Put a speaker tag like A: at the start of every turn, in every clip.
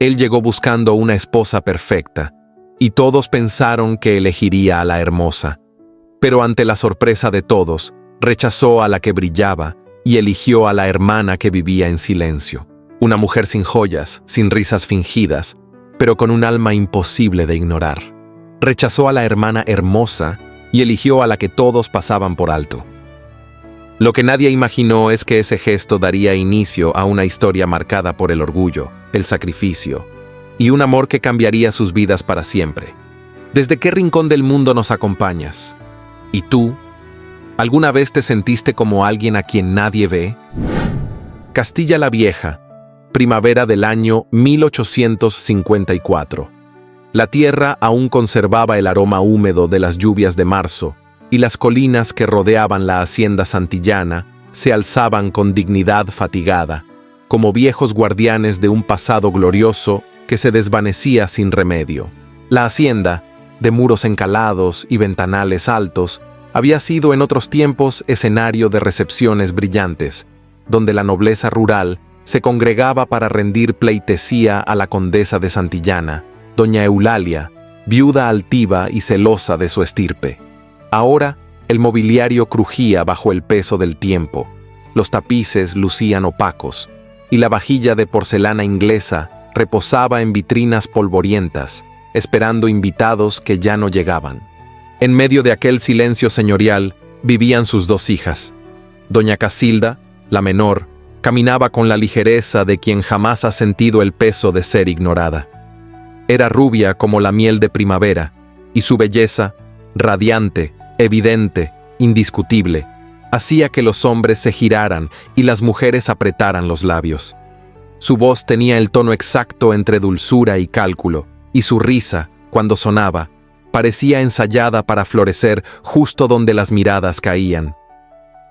A: Él llegó buscando una esposa perfecta, y todos pensaron que elegiría a la hermosa. Pero ante la sorpresa de todos, rechazó a la que brillaba y eligió a la hermana que vivía en silencio. Una mujer sin joyas, sin risas fingidas, pero con un alma imposible de ignorar. Rechazó a la hermana hermosa y eligió a la que todos pasaban por alto. Lo que nadie imaginó es que ese gesto daría inicio a una historia marcada por el orgullo, el sacrificio y un amor que cambiaría sus vidas para siempre. ¿Desde qué rincón del mundo nos acompañas? ¿Y tú? ¿Alguna vez te sentiste como alguien a quien nadie ve? Castilla la Vieja, primavera del año 1854. La tierra aún conservaba el aroma húmedo de las lluvias de marzo, y las colinas que rodeaban la hacienda santillana se alzaban con dignidad fatigada, como viejos guardianes de un pasado glorioso que se desvanecía sin remedio. La hacienda, de muros encalados y ventanales altos, había sido en otros tiempos escenario de recepciones brillantes, donde la nobleza rural se congregaba para rendir pleitesía a la condesa de Santillana, doña Eulalia, viuda altiva y celosa de su estirpe. Ahora, el mobiliario crujía bajo el peso del tiempo, los tapices lucían opacos, y la vajilla de porcelana inglesa reposaba en vitrinas polvorientas, esperando invitados que ya no llegaban. En medio de aquel silencio señorial vivían sus dos hijas. Doña Casilda, la menor, caminaba con la ligereza de quien jamás ha sentido el peso de ser ignorada. Era rubia como la miel de primavera, y su belleza, radiante, evidente, indiscutible, hacía que los hombres se giraran y las mujeres apretaran los labios. Su voz tenía el tono exacto entre dulzura y cálculo, y su risa, cuando sonaba, parecía ensayada para florecer justo donde las miradas caían.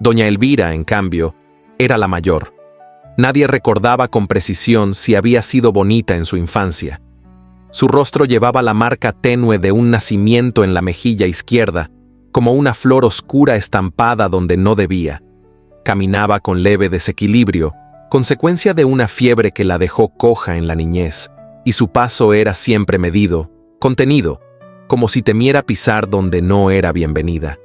A: Doña Elvira, en cambio, era la mayor. Nadie recordaba con precisión si había sido bonita en su infancia. Su rostro llevaba la marca tenue de un nacimiento en la mejilla izquierda, como una flor oscura estampada donde no debía. Caminaba con leve desequilibrio, consecuencia de una fiebre que la dejó coja en la niñez, y su paso era siempre medido, contenido, como si temiera pisar donde no era bienvenida.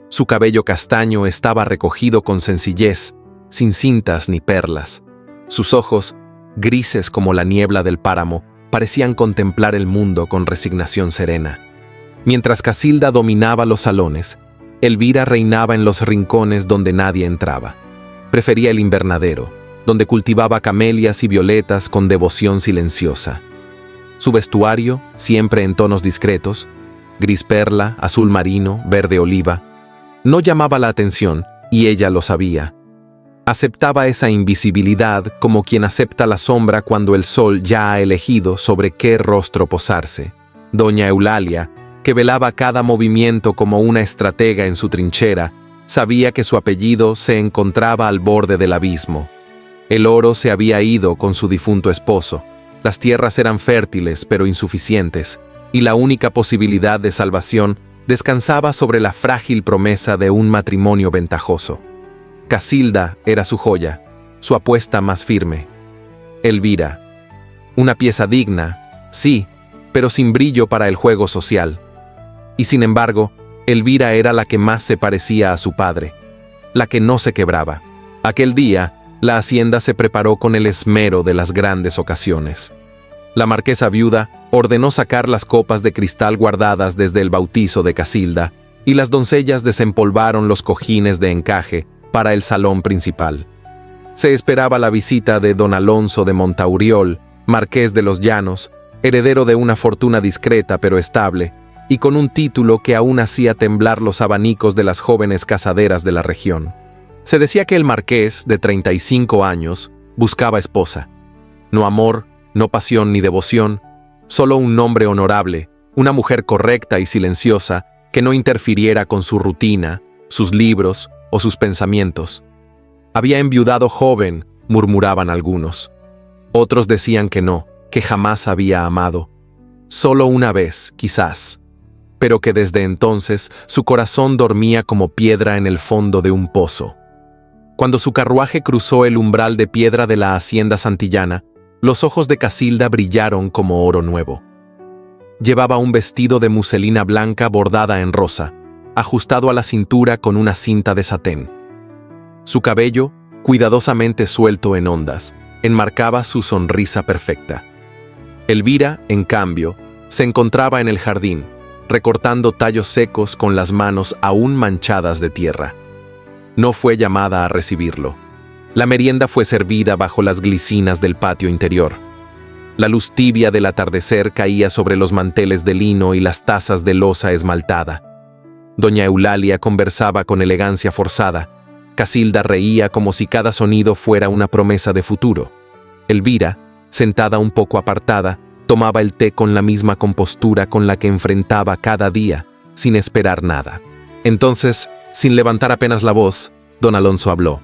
A: Su cabello castaño estaba recogido con sencillez, sin cintas ni perlas. Sus ojos, grises como la niebla del páramo, parecían contemplar el mundo con resignación serena. Mientras Casilda dominaba los salones, Elvira reinaba en los rincones donde nadie entraba. Prefería el invernadero, donde cultivaba camelias y violetas con devoción silenciosa. Su vestuario, siempre en tonos discretos, gris perla, azul marino, verde oliva, no llamaba la atención, y ella lo sabía. Aceptaba esa invisibilidad como quien acepta la sombra cuando el sol ya ha elegido sobre qué rostro posarse. Doña Eulalia, que velaba cada movimiento como una estratega en su trinchera, sabía que su apellido se encontraba al borde del abismo. El oro se había ido con su difunto esposo, las tierras eran fértiles pero insuficientes, y la única posibilidad de salvación descansaba sobre la frágil promesa de un matrimonio ventajoso. Casilda era su joya, su apuesta más firme. Elvira, una pieza digna, sí, pero sin brillo para el juego social. Y sin embargo, Elvira era la que más se parecía a su padre, la que no se quebraba. Aquel día, la hacienda se preparó con el esmero de las grandes ocasiones. La marquesa viuda ordenó sacar las copas de cristal guardadas desde el bautizo de Casilda, y las doncellas desempolvaron los cojines de encaje para el salón principal. Se esperaba la visita de don Alonso de Montauriol, marqués de los Llanos, heredero de una fortuna discreta pero estable, y con un título que aún hacía temblar los abanicos de las jóvenes casaderas de la región. Se decía que el marqués, de 35 años, buscaba esposa. No amor, no pasión ni devoción, solo un nombre honorable, una mujer correcta y silenciosa que no interfiriera con su rutina, sus libros o sus pensamientos. Había enviudado joven, murmuraban algunos. Otros decían que no, que jamás había amado. Solo una vez, quizás, pero que desde entonces su corazón dormía como piedra en el fondo de un pozo. Cuando su carruaje cruzó el umbral de piedra de la hacienda santillana, Los ojos de Casilda brillaron como oro nuevo. Llevaba un vestido de muselina blanca bordada en rosa, ajustado a la cintura con una cinta de satén. Su cabello, cuidadosamente suelto en ondas, enmarcaba su sonrisa perfecta. Elvira, en cambio, se encontraba en el jardín, recortando tallos secos con las manos aún manchadas de tierra. No fue llamada a recibirlo. La merienda fue servida bajo las glicinas del patio interior. La luz tibia del atardecer caía sobre los manteles de lino y las tazas de loza esmaltada. Doña Eulalia conversaba con elegancia forzada. Casilda reía como si cada sonido fuera una promesa de futuro. Elvira, sentada un poco apartada, tomaba el té con la misma compostura con la que enfrentaba cada día, sin esperar nada. Entonces, sin levantar apenas la voz, don Alonso habló.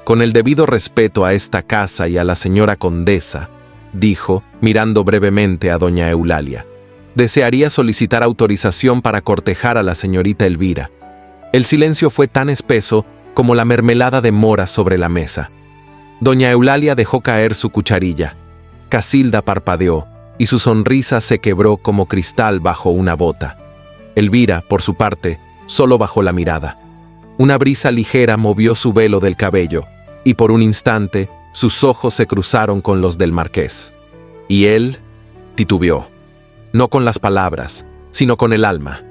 A: Con el debido respeto a esta casa y a la señora condesa, dijo, mirando brevemente a doña Eulalia, desearía solicitar autorización para cortejar a la señorita Elvira. El silencio fue tan espeso como la mermelada de mora sobre la mesa. Doña Eulalia dejó caer su cucharilla. Casilda parpadeó, y su sonrisa se quebró como cristal bajo una bota. Elvira, por su parte, solo bajó la mirada. Una brisa ligera movió su velo del cabello, y por un instante sus ojos se cruzaron con los del marqués. Y él titubeó, no con las palabras, sino con el alma.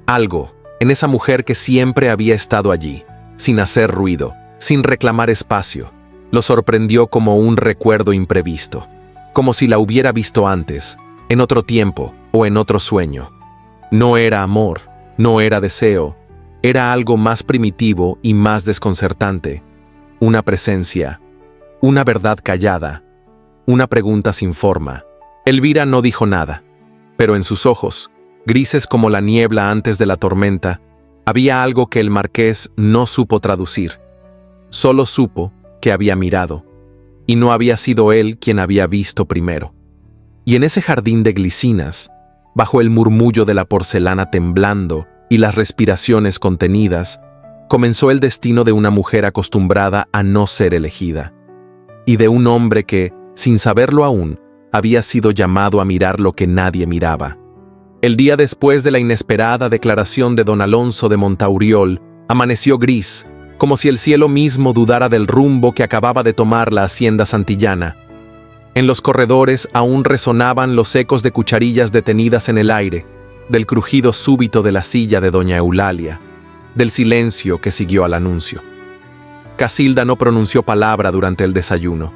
A: Algo, en esa mujer que siempre había estado allí, sin hacer ruido, sin reclamar espacio, lo sorprendió como un recuerdo imprevisto, como si la hubiera visto antes, en otro tiempo o en otro sueño. No era amor, no era deseo, era algo más primitivo y más desconcertante, una presencia, una verdad callada, una pregunta sin forma. Elvira no dijo nada, pero en sus ojos, grises como la niebla antes de la tormenta, había algo que el marqués no supo traducir. Solo supo que había mirado, y no había sido él quien había visto primero. Y en ese jardín de glicinas, bajo el murmullo de la porcelana temblando y las respiraciones contenidas, comenzó el destino de una mujer acostumbrada a no ser elegida, y de un hombre que, sin saberlo aún, había sido llamado a mirar lo que nadie miraba. El día después de la inesperada declaración de don Alonso de Montauriol, amaneció gris, como si el cielo mismo dudara del rumbo que acababa de tomar la hacienda santillana. En los corredores aún resonaban los ecos de cucharillas detenidas en el aire, del crujido súbito de la silla de doña Eulalia, del silencio que siguió al anuncio. Casilda no pronunció palabra durante el desayuno.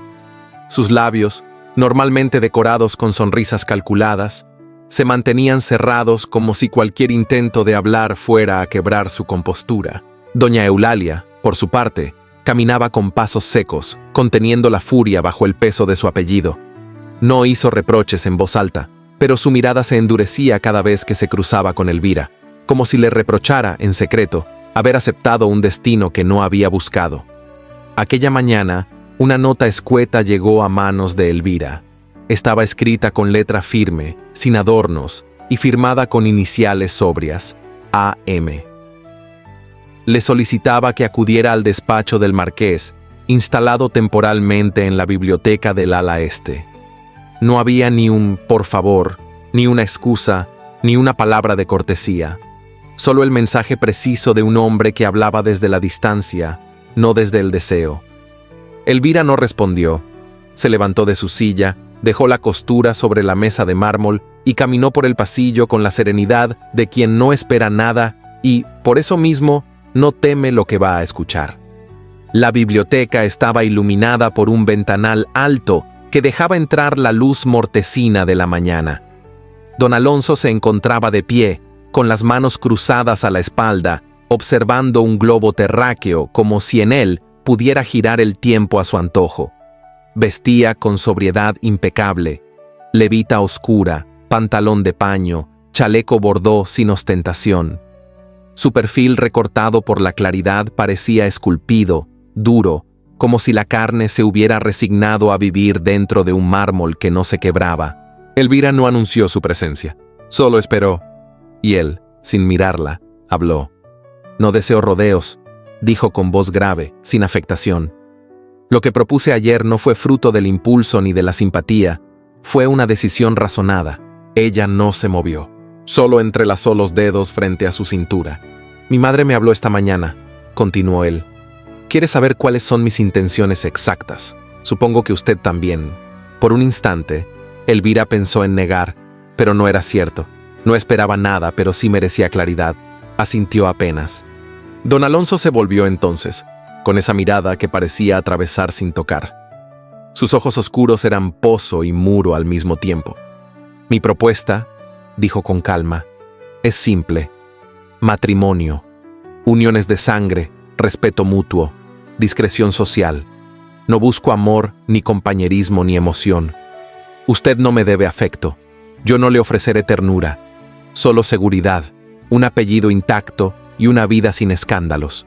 A: Sus labios, normalmente decorados con sonrisas calculadas, se mantenían cerrados como si cualquier intento de hablar fuera a quebrar su compostura. Doña Eulalia, por su parte, caminaba con pasos secos, conteniendo la furia bajo el peso de su apellido. No hizo reproches en voz alta, pero su mirada se endurecía cada vez que se cruzaba con Elvira, como si le reprochara, en secreto, haber aceptado un destino que no había buscado. Aquella mañana, una nota escueta llegó a manos de Elvira. Estaba escrita con letra firme, sin adornos, y firmada con iniciales sobrias, A.M. Le solicitaba que acudiera al despacho del marqués, instalado temporalmente en la biblioteca del ala este. No había ni un por favor, ni una excusa, ni una palabra de cortesía. Solo el mensaje preciso de un hombre que hablaba desde la distancia, no desde el deseo. Elvira no respondió. Se levantó de su silla, dejó la costura sobre la mesa de mármol y caminó por el pasillo con la serenidad de quien no espera nada y, por eso mismo, no teme lo que va a escuchar. La biblioteca estaba iluminada por un ventanal alto que dejaba entrar la luz mortecina de la mañana. Don Alonso se encontraba de pie, con las manos cruzadas a la espalda, observando un globo terráqueo como si en él pudiera girar el tiempo a su antojo. Vestía con sobriedad impecable, levita oscura, pantalón de paño, chaleco bordó sin ostentación. Su perfil recortado por la claridad parecía esculpido, duro, como si la carne se hubiera resignado a vivir dentro de un mármol que no se quebraba. Elvira no anunció su presencia, solo esperó, y él, sin mirarla, habló. «No deseo rodeos», dijo con voz grave, sin afectación. Lo que propuse ayer no fue fruto del impulso ni de la simpatía, fue una decisión razonada. Ella no se movió, solo entrelazó los dedos frente a su cintura. Mi madre me habló esta mañana, continuó él. Quiere saber cuáles son mis intenciones exactas. Supongo que usted también. Por un instante, Elvira pensó en negar, pero no era cierto. No esperaba nada, pero sí merecía claridad. Asintió apenas. Don Alonso se volvió entonces, con esa mirada que parecía atravesar sin tocar. Sus ojos oscuros eran pozo y muro al mismo tiempo. Mi propuesta, dijo con calma, es simple. Matrimonio, uniones de sangre, respeto mutuo, discreción social. No busco amor, ni compañerismo, ni emoción. Usted no me debe afecto. Yo no le ofreceré ternura, solo seguridad, un apellido intacto y una vida sin escándalos.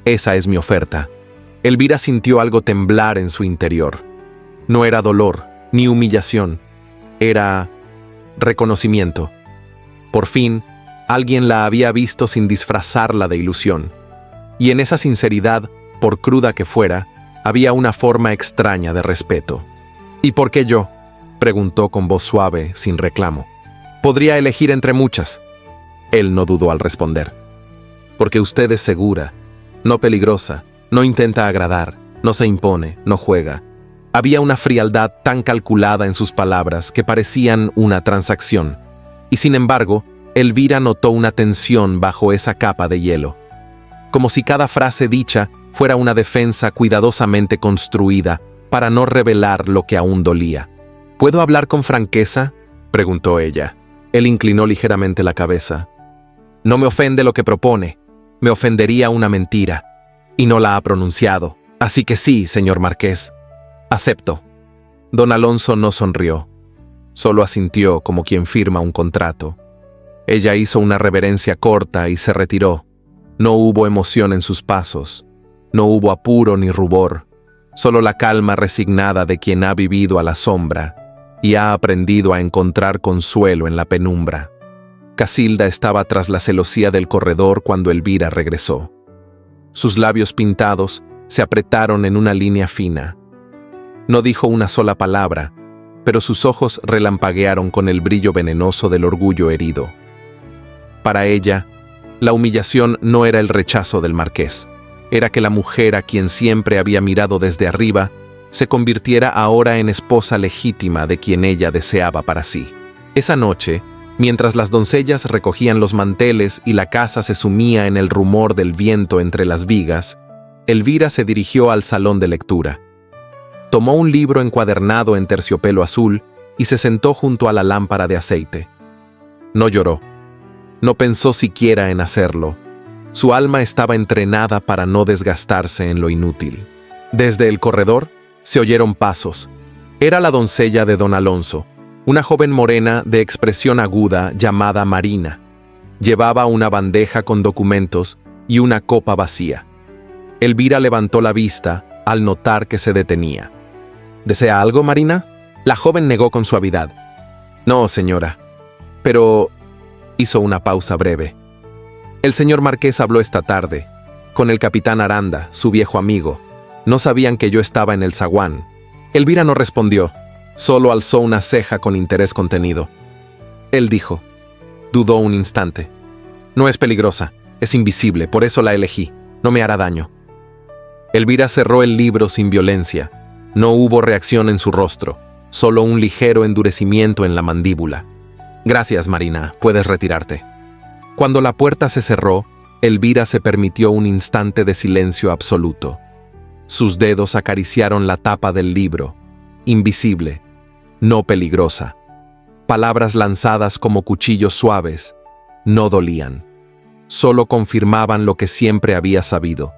A: Esa es mi oferta. Elvira sintió algo temblar en su interior. No era dolor, ni humillación. Era reconocimiento. Por fin, alguien la había visto sin disfrazarla de ilusión. Y en esa sinceridad, por cruda que fuera, había una forma extraña de respeto. ¿Y por qué yo?, preguntó con voz suave, sin reclamo. Podría elegir entre muchas. Él no dudó al responder. Porque usted es segura, no peligrosa, no intenta agradar, no se impone, no juega. Había una frialdad tan calculada en sus palabras que parecían una transacción. Y sin embargo, Elvira notó una tensión bajo esa capa de hielo. Como si cada frase dicha fuera una defensa cuidadosamente construida para no revelar lo que aún dolía. ¿Puedo hablar con franqueza?, preguntó ella. Él inclinó ligeramente la cabeza. No me ofende lo que propone. Me ofendería una mentira. Y no la ha pronunciado. Así que sí, señor Marqués. Acepto. Don Alonso no sonrió. Solo asintió como quien firma un contrato. Ella hizo una reverencia corta y se retiró. No hubo emoción en sus pasos. No hubo apuro ni rubor. Solo la calma resignada de quien ha vivido a la sombra y ha aprendido a encontrar consuelo en la penumbra. Casilda estaba tras la celosía del corredor cuando Elvira regresó. Sus labios pintados se apretaron en una línea fina. No dijo una sola palabra, pero sus ojos relampaguearon con el brillo venenoso del orgullo herido. Para ella, la humillación no era el rechazo del marqués, era que la mujer a quien siempre había mirado desde arriba se convirtiera ahora en esposa legítima de quien ella deseaba para sí. Esa noche, mientras las doncellas recogían los manteles y la casa se sumía en el rumor del viento entre las vigas, Elvira se dirigió al salón de lectura. Tomó un libro encuadernado en terciopelo azul y se sentó junto a la lámpara de aceite. No lloró. No pensó siquiera en hacerlo. Su alma estaba entrenada para no desgastarse en lo inútil. Desde el corredor se oyeron pasos. Era la doncella de don Alonso, una joven morena de expresión aguda llamada Marina. Llevaba una bandeja con documentos y una copa vacía. Elvira levantó la vista al notar que se detenía. ¿Desea algo, Marina? La joven negó con suavidad. No, señora. Pero hizo una pausa breve. El señor Marqués habló esta tarde, con el capitán Aranda, su viejo amigo. No sabían que yo estaba en el zaguán. Elvira no respondió, solo alzó una ceja con interés contenido. Él dijo. Dudó un instante. No es peligrosa, es invisible, por eso la elegí. No me hará daño. Elvira cerró el libro sin violencia. No hubo reacción en su rostro, solo un ligero endurecimiento en la mandíbula. Gracias, Marina, puedes retirarte. Cuando la puerta se cerró, Elvira se permitió un instante de silencio absoluto. Sus dedos acariciaron la tapa del libro, invisible, no peligrosa. Palabras lanzadas como cuchillos suaves, no dolían. Solo confirmaban lo que siempre había sabido.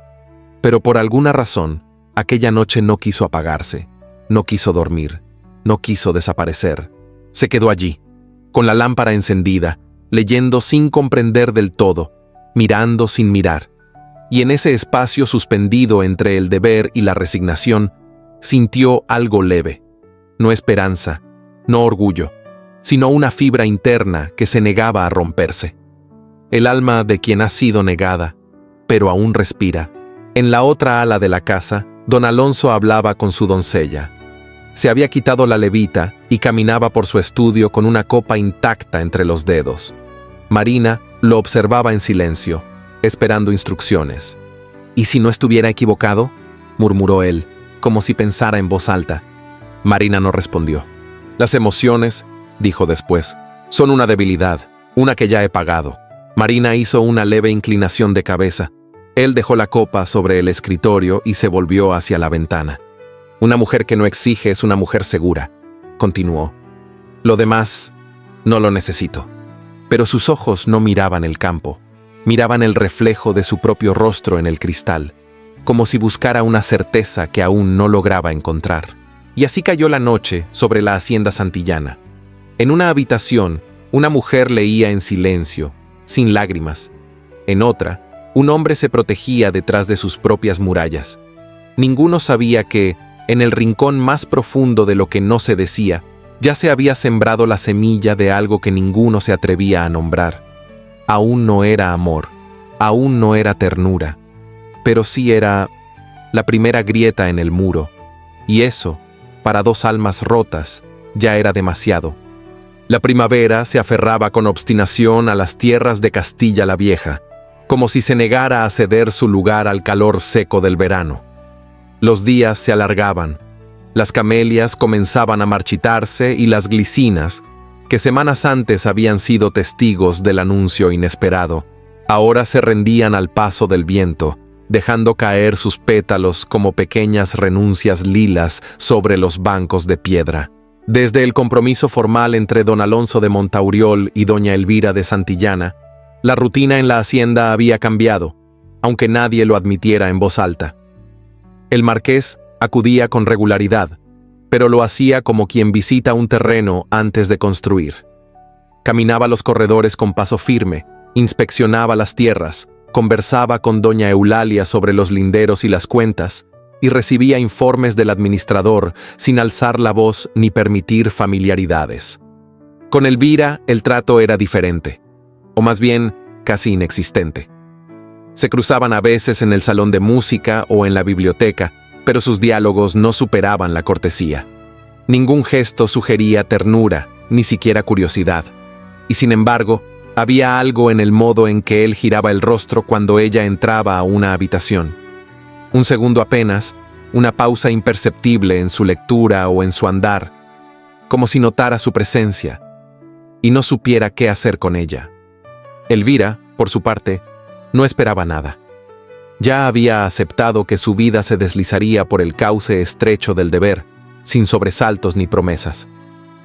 A: Pero por alguna razón, aquella noche no quiso apagarse, no quiso dormir, no quiso desaparecer. Se quedó allí, con la lámpara encendida, leyendo sin comprender del todo, mirando sin mirar. Y en ese espacio suspendido entre el deber y la resignación, sintió algo leve. No esperanza, no orgullo, sino una fibra interna que se negaba a romperse. El alma de quien ha sido negada, pero aún respira. En la otra ala de la casa, Don Alonso hablaba con su doncella. Se había quitado la levita y caminaba por su estudio con una copa intacta entre los dedos. Marina lo observaba en silencio, esperando instrucciones. ¿Y si no estuviera equivocado?, murmuró él, como si pensara en voz alta. Marina no respondió. Las emociones, dijo después, son una debilidad, una que ya he pagado. Marina hizo una leve inclinación de cabeza. Él dejó la copa sobre el escritorio y se volvió hacia la ventana. Una mujer que no exige es una mujer segura, continuó. Lo demás, no lo necesito. Pero sus ojos no miraban el campo, miraban el reflejo de su propio rostro en el cristal, como si buscara una certeza que aún no lograba encontrar. Y así cayó la noche sobre la hacienda santillana. En una habitación, una mujer leía en silencio, sin lágrimas. En otra, un hombre se protegía detrás de sus propias murallas. Ninguno sabía que, en el rincón más profundo de lo que no se decía, ya se había sembrado la semilla de algo que ninguno se atrevía a nombrar. Aún no era amor, aún no era ternura, pero sí era la primera grieta en el muro, y eso, para dos almas rotas, ya era demasiado. La primavera se aferraba con obstinación a las tierras de Castilla la Vieja, como si se negara a ceder su lugar al calor seco del verano. Los días se alargaban, las camelias comenzaban a marchitarse y las glicinas, que semanas antes habían sido testigos del anuncio inesperado, ahora se rendían al paso del viento, dejando caer sus pétalos como pequeñas renuncias lilas sobre los bancos de piedra. Desde el compromiso formal entre don Alonso de Montauriol y doña Elvira de Santillana, la rutina en la hacienda había cambiado, aunque nadie lo admitiera en voz alta. El marqués acudía con regularidad, pero lo hacía como quien visita un terreno antes de construir. Caminaba los corredores con paso firme, inspeccionaba las tierras, conversaba con doña Eulalia sobre los linderos y las cuentas, y recibía informes del administrador sin alzar la voz ni permitir familiaridades. Con Elvira el trato era diferente, o más bien casi inexistente. Se cruzaban a veces en el salón de música o en la biblioteca, pero sus diálogos no superaban la cortesía. Ningún gesto sugería ternura, ni siquiera curiosidad. Y sin embargo, había algo en el modo en que él giraba el rostro cuando ella entraba a una habitación. Un segundo apenas, una pausa imperceptible en su lectura o en su andar, como si notara su presencia y no supiera qué hacer con ella. Elvira, por su parte, no esperaba nada. Ya había aceptado que su vida se deslizaría por el cauce estrecho del deber, sin sobresaltos ni promesas.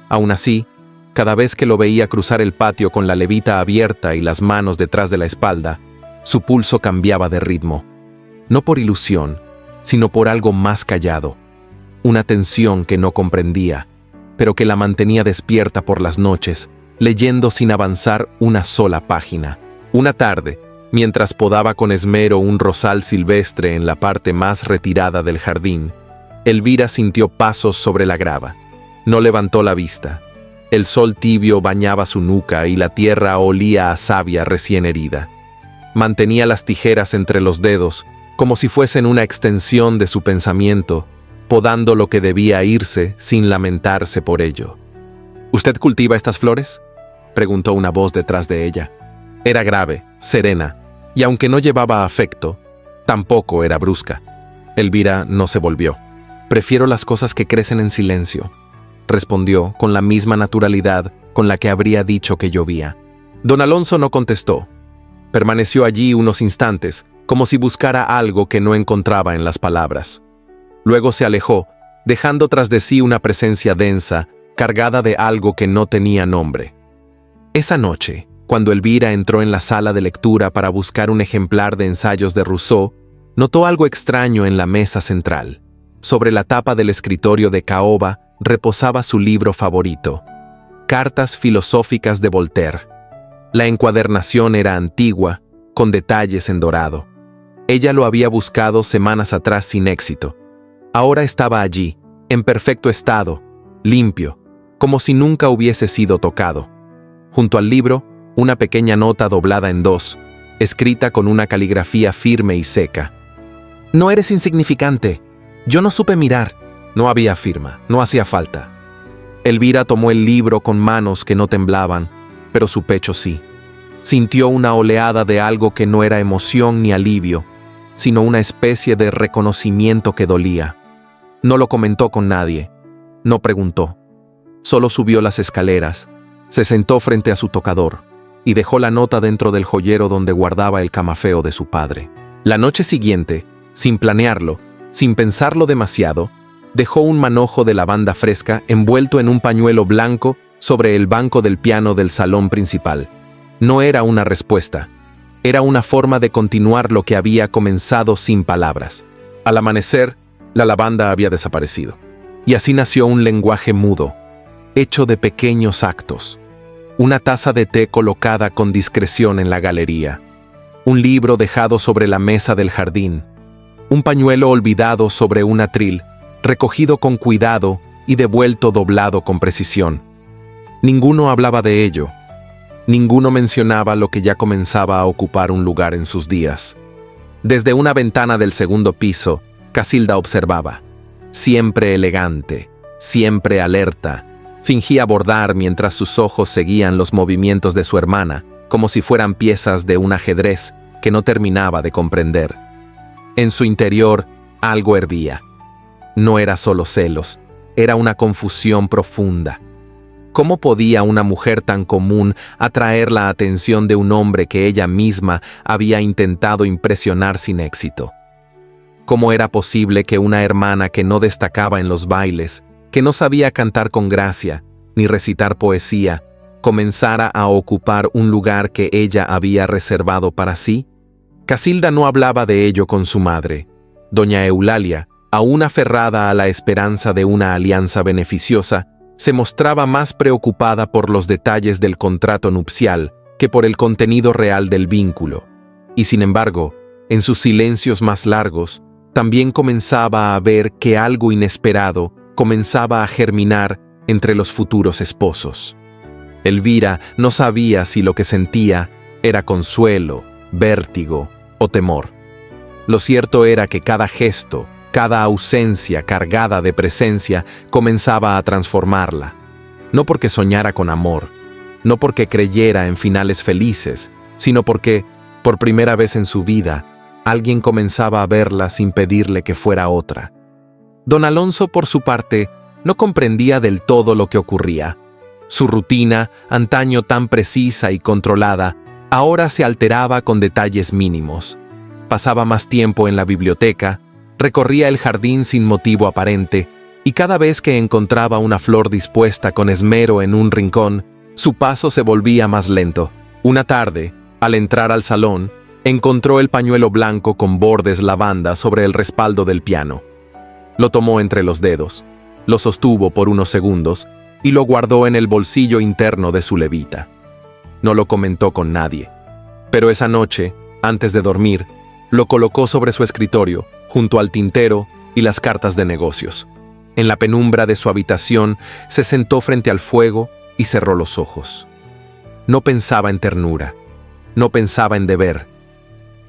A: Aún así, cada vez que lo veía cruzar el patio con la levita abierta y las manos detrás de la espalda, su pulso cambiaba de ritmo. No por ilusión, sino por algo más callado. Una tensión que no comprendía, pero que la mantenía despierta por las noches, leyendo sin avanzar una sola página. Una tarde, mientras podaba con esmero un rosal silvestre en la parte más retirada del jardín, Elvira sintió pasos sobre la grava. No levantó la vista. El sol tibio bañaba su nuca y la tierra olía a savia recién herida. Mantenía las tijeras entre los dedos, como si fuesen una extensión de su pensamiento, podando lo que debía irse sin lamentarse por ello. ¿Usted cultiva estas flores?, preguntó una voz detrás de ella. Era grave, serena, y aunque no llevaba afecto, tampoco era brusca. Elvira no se volvió. «Prefiero las cosas que crecen en silencio», respondió con la misma naturalidad con la que habría dicho que llovía. Don Alonso no contestó. Permaneció allí unos instantes, como si buscara algo que no encontraba en las palabras. Luego se alejó, dejando tras de sí una presencia densa, cargada de algo que no tenía nombre. Esa noche, cuando Elvira entró en la sala de lectura para buscar un ejemplar de ensayos de Rousseau, notó algo extraño en la mesa central. Sobre la tapa del escritorio de caoba reposaba su libro favorito, Cartas filosóficas de Voltaire. La encuadernación era antigua, con detalles en dorado. Ella lo había buscado semanas atrás sin éxito. Ahora estaba allí, en perfecto estado, limpio, como si nunca hubiese sido tocado. Junto al libro, una pequeña nota doblada en dos, escrita con una caligrafía firme y seca. «No eres insignificante», Yo no supe mirar. No había firma, no hacía falta. Elvira tomó el libro con manos que no temblaban, pero su pecho sí. Sintió una oleada de algo que no era emoción ni alivio, sino una especie de reconocimiento que dolía. No lo comentó con nadie, no preguntó. Solo subió las escaleras, se sentó frente a su tocador y dejó la nota dentro del joyero donde guardaba el camafeo de su padre. La noche siguiente, sin planearlo, sin pensarlo demasiado, dejó un manojo de lavanda fresca envuelto en un pañuelo blanco sobre el banco del piano del salón principal. No era una respuesta, era una forma de continuar lo que había comenzado sin palabras. Al amanecer, la lavanda había desaparecido, y así nació un lenguaje mudo, hecho de pequeños actos. Una taza de té colocada con discreción en la galería, un libro dejado sobre la mesa del jardín, un pañuelo olvidado sobre un atril, recogido con cuidado y devuelto doblado con precisión. Ninguno hablaba de ello. Ninguno mencionaba lo que ya comenzaba a ocupar un lugar en sus días. Desde una ventana del segundo piso, Casilda observaba. Siempre elegante, siempre alerta. Fingía bordar mientras sus ojos seguían los movimientos de su hermana, como si fueran piezas de un ajedrez que no terminaba de comprender. En su interior, algo hervía. No era solo celos, era una confusión profunda. ¿Cómo podía una mujer tan común atraer la atención de un hombre que ella misma había intentado impresionar sin éxito? ¿Cómo era posible que una hermana que no destacaba en los bailes, que no sabía cantar con gracia, ni recitar poesía, comenzara a ocupar un lugar que ella había reservado para sí? Casilda no hablaba de ello con su madre. Doña Eulalia, aún aferrada a la esperanza de una alianza beneficiosa, se mostraba más preocupada por los detalles del contrato nupcial que por el contenido real del vínculo. Y sin embargo, en sus silencios más largos, también comenzaba a ver que algo inesperado comenzaba a germinar entre los futuros esposos. Elvira no sabía si lo que sentía era consuelo, vértigo o temor. Lo cierto era que cada gesto, cada ausencia cargada de presencia comenzaba a transformarla. No porque soñara con amor, no porque creyera en finales felices, sino porque, por primera vez en su vida, alguien comenzaba a verla sin pedirle que fuera otra. Don Alonso, por su parte, no comprendía del todo lo que ocurría. Su rutina, antaño tan precisa y controlada, ahora se alteraba con detalles mínimos. Pasaba más tiempo en la biblioteca, recorría el jardín sin motivo aparente, y cada vez que encontraba una flor dispuesta con esmero en un rincón, su paso se volvía más lento. Una tarde, al entrar al salón, encontró el pañuelo blanco con bordes lavanda sobre el respaldo del piano. Lo tomó entre los dedos, lo sostuvo por unos segundos y lo guardó en el bolsillo interno de su levita. No lo comentó con nadie, pero esa noche, antes de dormir, lo colocó sobre su escritorio, junto al tintero y las cartas de negocios. En la penumbra de su habitación, se sentó frente al fuego y cerró los ojos. No pensaba en ternura, no pensaba en deber.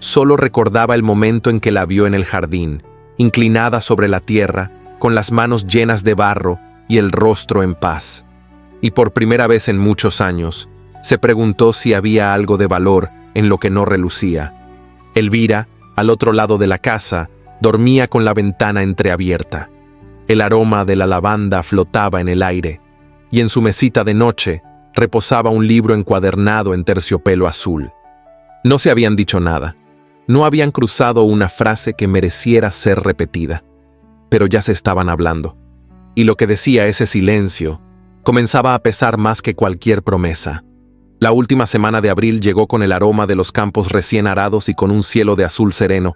A: Solo recordaba el momento en que la vio en el jardín, inclinada sobre la tierra, con las manos llenas de barro y el rostro en paz. Y por primera vez en muchos años, se preguntó si había algo de valor en lo que no relucía. Elvira, al otro lado de la casa, dormía con la ventana entreabierta. El aroma de la lavanda flotaba en el aire, y en su mesita de noche reposaba un libro encuadernado en terciopelo azul. No se habían dicho nada, no habían cruzado una frase que mereciera ser repetida, pero ya se estaban hablando, y lo que decía ese silencio comenzaba a pesar más que cualquier promesa. La última semana de abril llegó con el aroma de los campos recién arados y con un cielo de azul sereno,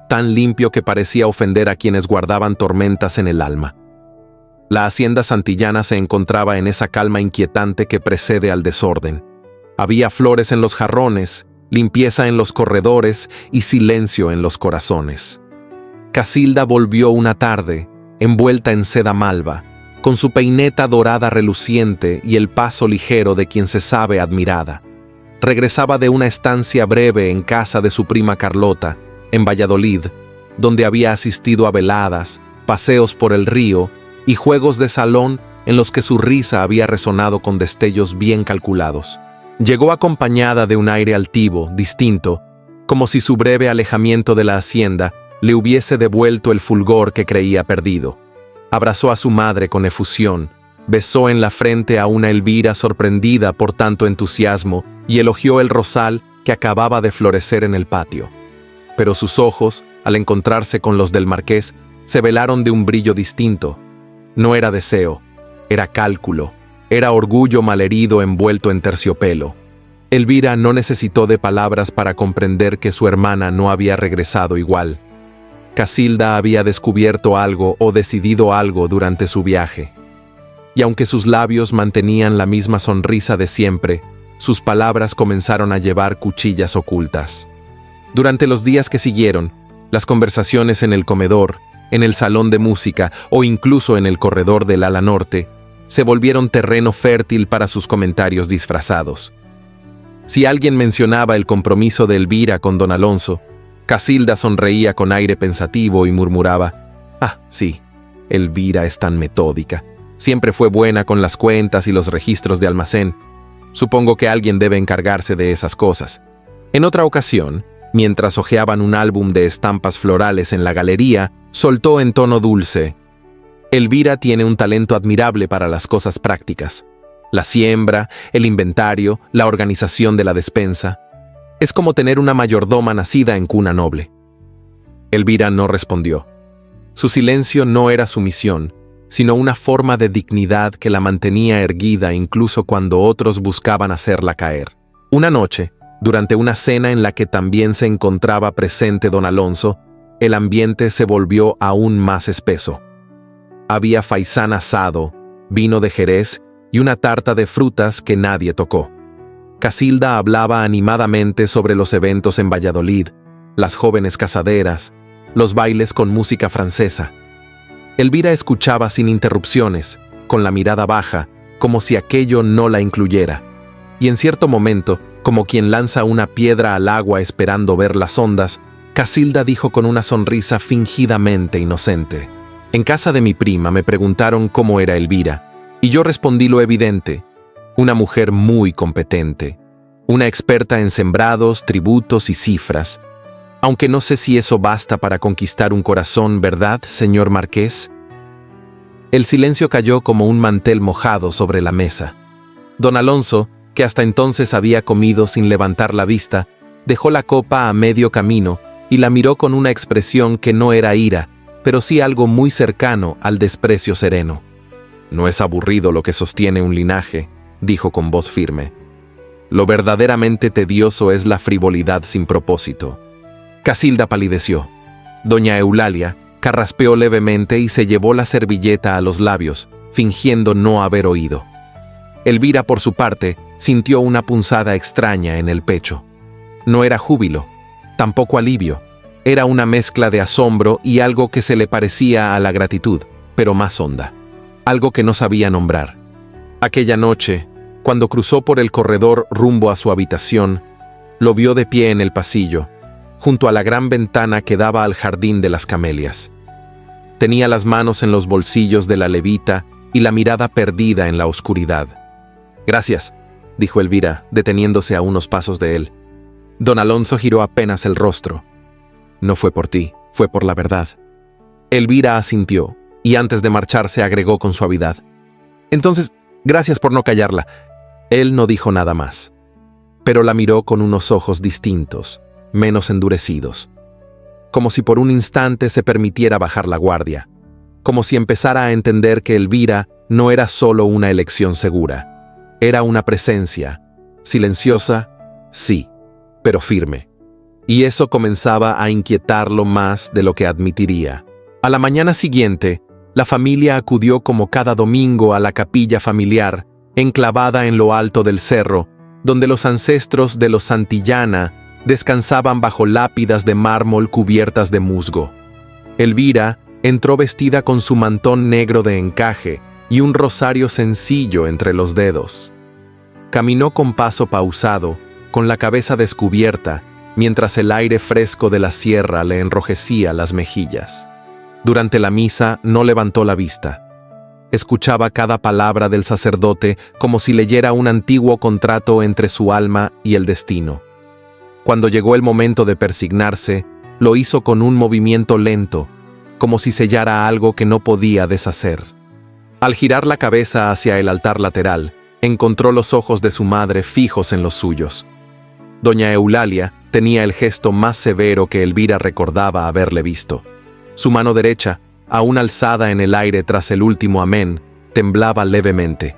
A: tan limpio que parecía ofender a quienes guardaban tormentas en el alma. La hacienda santillana se encontraba en esa calma inquietante que precede al desorden. Había flores en los jarrones, limpieza en los corredores y silencio en los corazones. Casilda volvió una tarde, envuelta en seda malva, con su peineta dorada reluciente y el paso ligero de quien se sabe admirada. Regresaba de una estancia breve en casa de su prima Carlota, en Valladolid, donde había asistido a veladas, paseos por el río y juegos de salón en los que su risa había resonado con destellos bien calculados. Llegó acompañada de un aire altivo, distinto, como si su breve alejamiento de la hacienda le hubiese devuelto el fulgor que creía perdido. Abrazó a su madre con efusión, besó en la frente a una Elvira sorprendida por tanto entusiasmo y elogió el rosal que acababa de florecer en el patio. Pero sus ojos, al encontrarse con los del marqués, se velaron de un brillo distinto. No era deseo, era cálculo, era orgullo malherido envuelto en terciopelo. Elvira no necesitó de palabras para comprender que su hermana no había regresado igual. Casilda había descubierto algo o decidido algo durante su viaje. Y aunque sus labios mantenían la misma sonrisa de siempre, sus palabras comenzaron a llevar cuchillas ocultas. Durante los días que siguieron, las conversaciones en el comedor, en el salón de música o incluso en el corredor del ala norte, se volvieron terreno fértil para sus comentarios disfrazados. Si alguien mencionaba el compromiso de Elvira con don Alonso, Casilda sonreía con aire pensativo y murmuraba: «Ah, sí, Elvira es tan metódica. Siempre fue buena con las cuentas y los registros de almacén. Supongo que alguien debe encargarse de esas cosas». En otra ocasión, mientras hojeaban un álbum de estampas florales en la galería, soltó en tono dulce: «Elvira tiene un talento admirable para las cosas prácticas. La siembra, el inventario, la organización de la despensa. Es como tener una mayordoma nacida en cuna noble». Elvira no respondió. Su silencio no era sumisión, sino una forma de dignidad que la mantenía erguida incluso cuando otros buscaban hacerla caer. Una noche, durante una cena en la que también se encontraba presente don Alonso, el ambiente se volvió aún más espeso. Había faisán asado, vino de Jerez y una tarta de frutas que nadie tocó. Casilda hablaba animadamente sobre los eventos en Valladolid, las jóvenes casaderas, los bailes con música francesa. Elvira escuchaba sin interrupciones, con la mirada baja, como si aquello no la incluyera. Y en cierto momento, como quien lanza una piedra al agua esperando ver las ondas, Casilda dijo con una sonrisa fingidamente inocente: «En casa de mi prima me preguntaron cómo era Elvira, y yo respondí lo evidente: una mujer muy competente, una experta en sembrados, tributos y cifras. Aunque no sé si eso basta para conquistar un corazón, ¿verdad, señor marqués?». El silencio cayó como un mantel mojado sobre la mesa. Don Alonso, que hasta entonces había comido sin levantar la vista, dejó la copa a medio camino y la miró con una expresión que no era ira, pero sí algo muy cercano al desprecio sereno. «No es aburrido lo que sostiene un linaje», dijo con voz firme. «Lo verdaderamente tedioso es la frivolidad sin propósito». Casilda palideció. Doña Eulalia carraspeó levemente y se llevó la servilleta a los labios, fingiendo no haber oído. Elvira, por su parte, sintió una punzada extraña en el pecho. No era júbilo, tampoco alivio. Era una mezcla de asombro y algo que se le parecía a la gratitud, pero más honda. Algo que no sabía nombrar. Aquella noche, cuando cruzó por el corredor rumbo a su habitación, lo vio de pie en el pasillo, junto a la gran ventana que daba al jardín de las camelias. Tenía las manos en los bolsillos de la levita y la mirada perdida en la oscuridad. «Gracias», dijo Elvira, deteniéndose a unos pasos de él. Don Alonso giró apenas el rostro. «No fue por ti, fue por la verdad». Elvira asintió, y antes de marcharse agregó con suavidad: «Entonces, gracias por no callarla». Él no dijo nada más, pero la miró con unos ojos distintos, menos endurecidos, como si por un instante se permitiera bajar la guardia, como si empezara a entender que Elvira no era solo una elección segura, era una presencia, silenciosa, sí, pero firme. Y eso comenzaba a inquietarlo más de lo que admitiría. A la mañana siguiente, la familia acudió como cada domingo a la capilla familiar, enclavada en lo alto del cerro, donde los ancestros de los Santillana descansaban bajo lápidas de mármol cubiertas de musgo. Elvira entró vestida con su mantón negro de encaje y un rosario sencillo entre los dedos. Caminó con paso pausado, con la cabeza descubierta, mientras el aire fresco de la sierra le enrojecía las mejillas. Durante la misa no levantó la vista. Escuchaba cada palabra del sacerdote como si leyera un antiguo contrato entre su alma y el destino. Cuando llegó el momento de persignarse, lo hizo con un movimiento lento, como si sellara algo que no podía deshacer. Al girar la cabeza hacia el altar lateral, encontró los ojos de su madre fijos en los suyos. Doña Eulalia tenía el gesto más severo que Elvira recordaba haberle visto. Su mano derecha, aún alzada en el aire tras el último amén, temblaba levemente,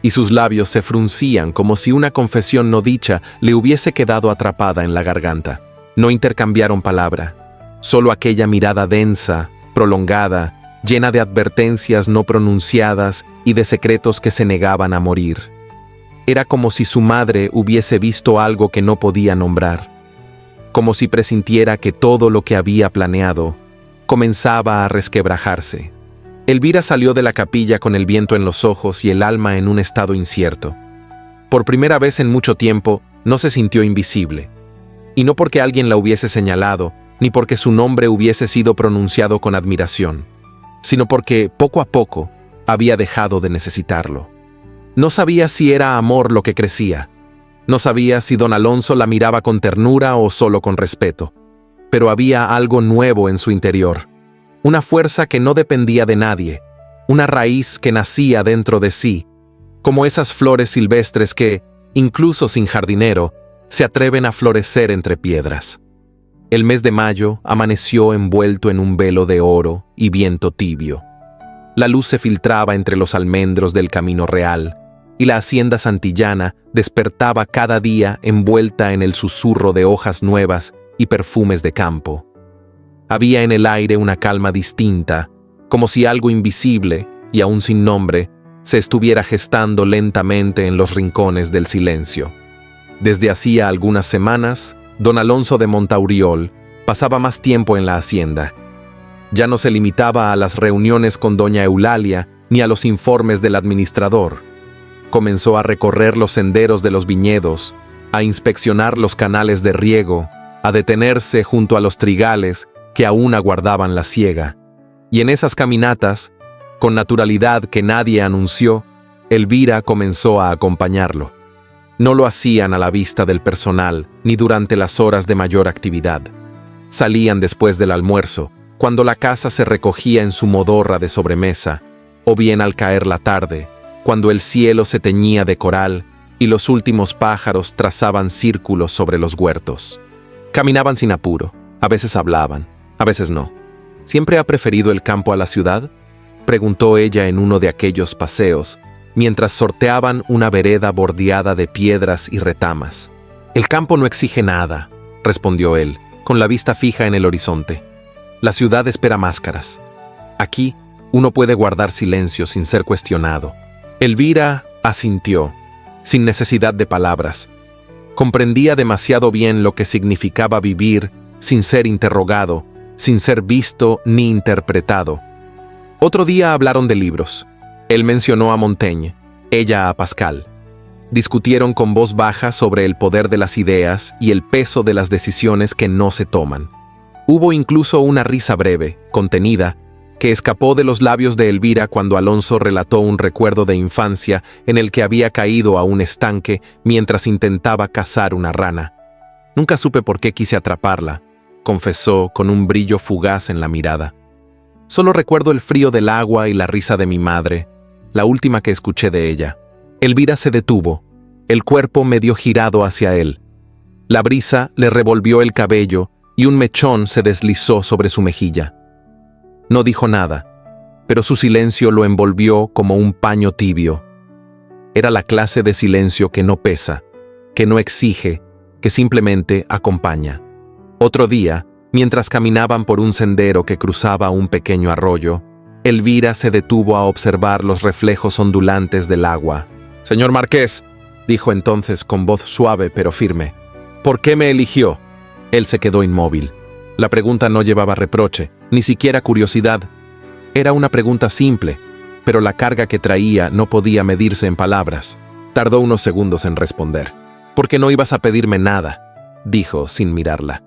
A: y sus labios se fruncían como si una confesión no dicha le hubiese quedado atrapada en la garganta. No intercambiaron palabra, solo aquella mirada densa, prolongada, llena de advertencias no pronunciadas y de secretos que se negaban a morir. Era como si su madre hubiese visto algo que no podía nombrar, como si presintiera que todo lo que había planeado comenzaba a resquebrajarse. Elvira salió de la capilla con el viento en los ojos y el alma en un estado incierto. Por primera vez en mucho tiempo, no se sintió invisible. Y no porque alguien la hubiese señalado, ni porque su nombre hubiese sido pronunciado con admiración, sino porque, poco a poco, había dejado de necesitarlo. No sabía si era amor lo que crecía. No sabía si don Alonso la miraba con ternura o solo con respeto. Pero había algo nuevo en su interior, una fuerza que no dependía de nadie, una raíz que nacía dentro de sí, como esas flores silvestres que, incluso sin jardinero, se atreven a florecer entre piedras. El mes de mayo amaneció envuelto en un velo de oro y viento tibio. La luz se filtraba entre los almendros del camino real, y la hacienda santillana despertaba cada día envuelta en el susurro de hojas nuevas y perfumes de campo. Había en el aire una calma distinta, como si algo invisible, y aún sin nombre, se estuviera gestando lentamente en los rincones del silencio. Desde hacía algunas semanas, don Alonso de Montauriol pasaba más tiempo en la hacienda. Ya no se limitaba a las reuniones con doña Eulalia ni a los informes del administrador. Comenzó a recorrer los senderos de los viñedos, a inspeccionar los canales de riego, a detenerse junto a los trigales que aún aguardaban la siega. Y en esas caminatas, con naturalidad que nadie anunció, Elvira comenzó a acompañarlo. No lo hacían a la vista del personal ni durante las horas de mayor actividad. Salían después del almuerzo, cuando la casa se recogía en su modorra de sobremesa, o bien al caer la tarde, cuando el cielo se teñía de coral y los últimos pájaros trazaban círculos sobre los huertos. Caminaban sin apuro, a veces hablaban, a veces no. ¿Siempre ha preferido el campo a la ciudad?, preguntó ella en uno de aquellos paseos, mientras sorteaban una vereda bordeada de piedras y retamas. El campo no exige nada, respondió él, con la vista fija en el horizonte. La ciudad espera máscaras. Aquí, uno puede guardar silencio sin ser cuestionado. Elvira asintió, sin necesidad de palabras. Comprendía demasiado bien lo que significaba vivir sin ser interrogado, sin ser visto ni interpretado. Otro día hablaron de libros. Él mencionó a Montaigne, ella a Pascal. Discutieron con voz baja sobre el poder de las ideas y el peso de las decisiones que no se toman. Hubo incluso una risa breve, contenida, que escapó de los labios de Elvira cuando Alonso relató un recuerdo de infancia en el que había caído a un estanque mientras intentaba cazar una rana. Nunca supe por qué quise atraparla, confesó con un brillo fugaz en la mirada. Solo recuerdo el frío del agua y la risa de mi madre, la última que escuché de ella. Elvira se detuvo, el cuerpo medio girado hacia él. La brisa le revolvió el cabello y un mechón se deslizó sobre su mejilla. No dijo nada, pero su silencio lo envolvió como un paño tibio. Era la clase de silencio que no pesa, que no exige, que simplemente acompaña. Otro día, mientras caminaban por un sendero que cruzaba un pequeño arroyo, Elvira se detuvo a observar los reflejos ondulantes del agua. «Señor Marqués», dijo entonces con voz suave pero firme, «¿por qué me eligió?». Él se quedó inmóvil. La pregunta no llevaba reproche, ni siquiera curiosidad. Era una pregunta simple, pero la carga que traía no podía medirse en palabras. Tardó unos segundos en responder. «Porque no ibas a pedirme nada», dijo sin mirarla.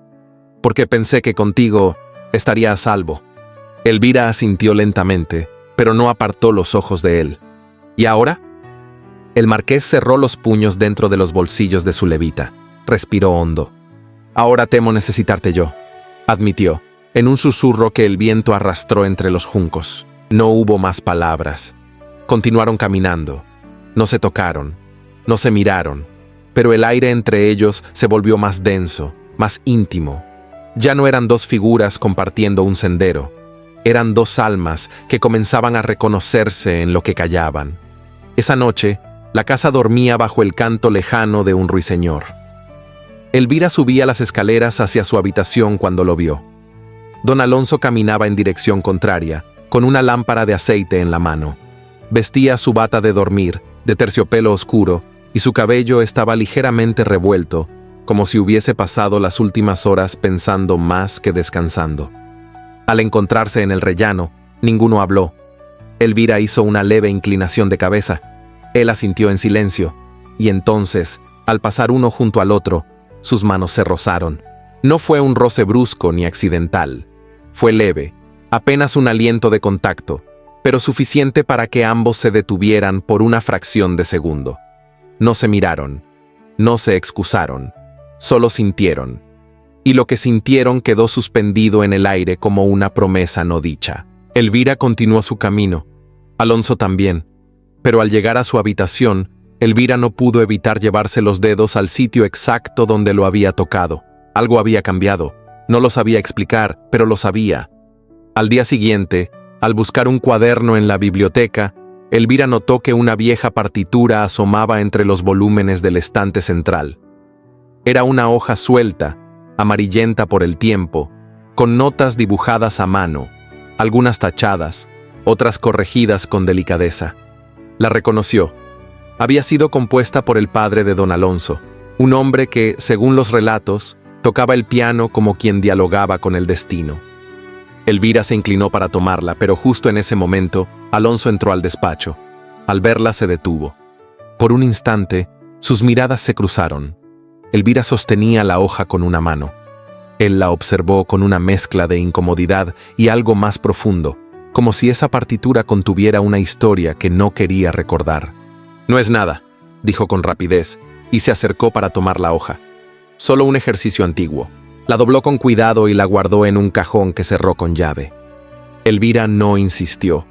A: «Porque pensé que contigo estaría a salvo». Elvira asintió lentamente, pero no apartó los ojos de él. ¿Y ahora? El marqués cerró los puños dentro de los bolsillos de su levita. Respiró hondo. Ahora temo necesitarte yo, admitió, en un susurro que el viento arrastró entre los juncos. No hubo más palabras. Continuaron caminando. No se tocaron, no se miraron, pero el aire entre ellos se volvió más denso, más íntimo. Ya no eran dos figuras compartiendo un sendero. Eran dos almas que comenzaban a reconocerse en lo que callaban. Esa noche, la casa dormía bajo el canto lejano de un ruiseñor. Elvira subía las escaleras hacia su habitación cuando lo vio. Don Alonso caminaba en dirección contraria, con una lámpara de aceite en la mano. Vestía su bata de dormir, de terciopelo oscuro, y su cabello estaba ligeramente revuelto, como si hubiese pasado las últimas horas pensando más que descansando. Al encontrarse en el rellano, ninguno habló. Elvira hizo una leve inclinación de cabeza. Él asintió en silencio, y entonces, al pasar uno junto al otro, sus manos se rozaron. No fue un roce brusco ni accidental. Fue leve, apenas un aliento de contacto, pero suficiente para que ambos se detuvieran por una fracción de segundo. No se miraron, no se excusaron, solo sintieron. Y lo que sintieron quedó suspendido en el aire como una promesa no dicha. Elvira continuó su camino, Alonso también, pero al llegar a su habitación, Elvira no pudo evitar llevarse los dedos al sitio exacto donde lo había tocado. Algo había cambiado, no lo sabía explicar, pero lo sabía. Al día siguiente, al buscar un cuaderno en la biblioteca, Elvira notó que una vieja partitura asomaba entre los volúmenes del estante central. Era una hoja suelta, amarillenta por el tiempo, con notas dibujadas a mano, algunas tachadas, otras corregidas con delicadeza. La reconoció. Había sido compuesta por el padre de don Alonso, un hombre que, según los relatos, tocaba el piano como quien dialogaba con el destino. Elvira se inclinó para tomarla, pero justo en ese momento, Alonso entró al despacho. Al verla se detuvo. Por un instante, sus miradas se cruzaron. Elvira sostenía la hoja con una mano. Él la observó con una mezcla de incomodidad y algo más profundo, como si esa partitura contuviera una historia que no quería recordar. «No es nada», dijo con rapidez, y se acercó para tomar la hoja. «Solo un ejercicio antiguo». La dobló con cuidado y la guardó en un cajón que cerró con llave. Elvira no insistió,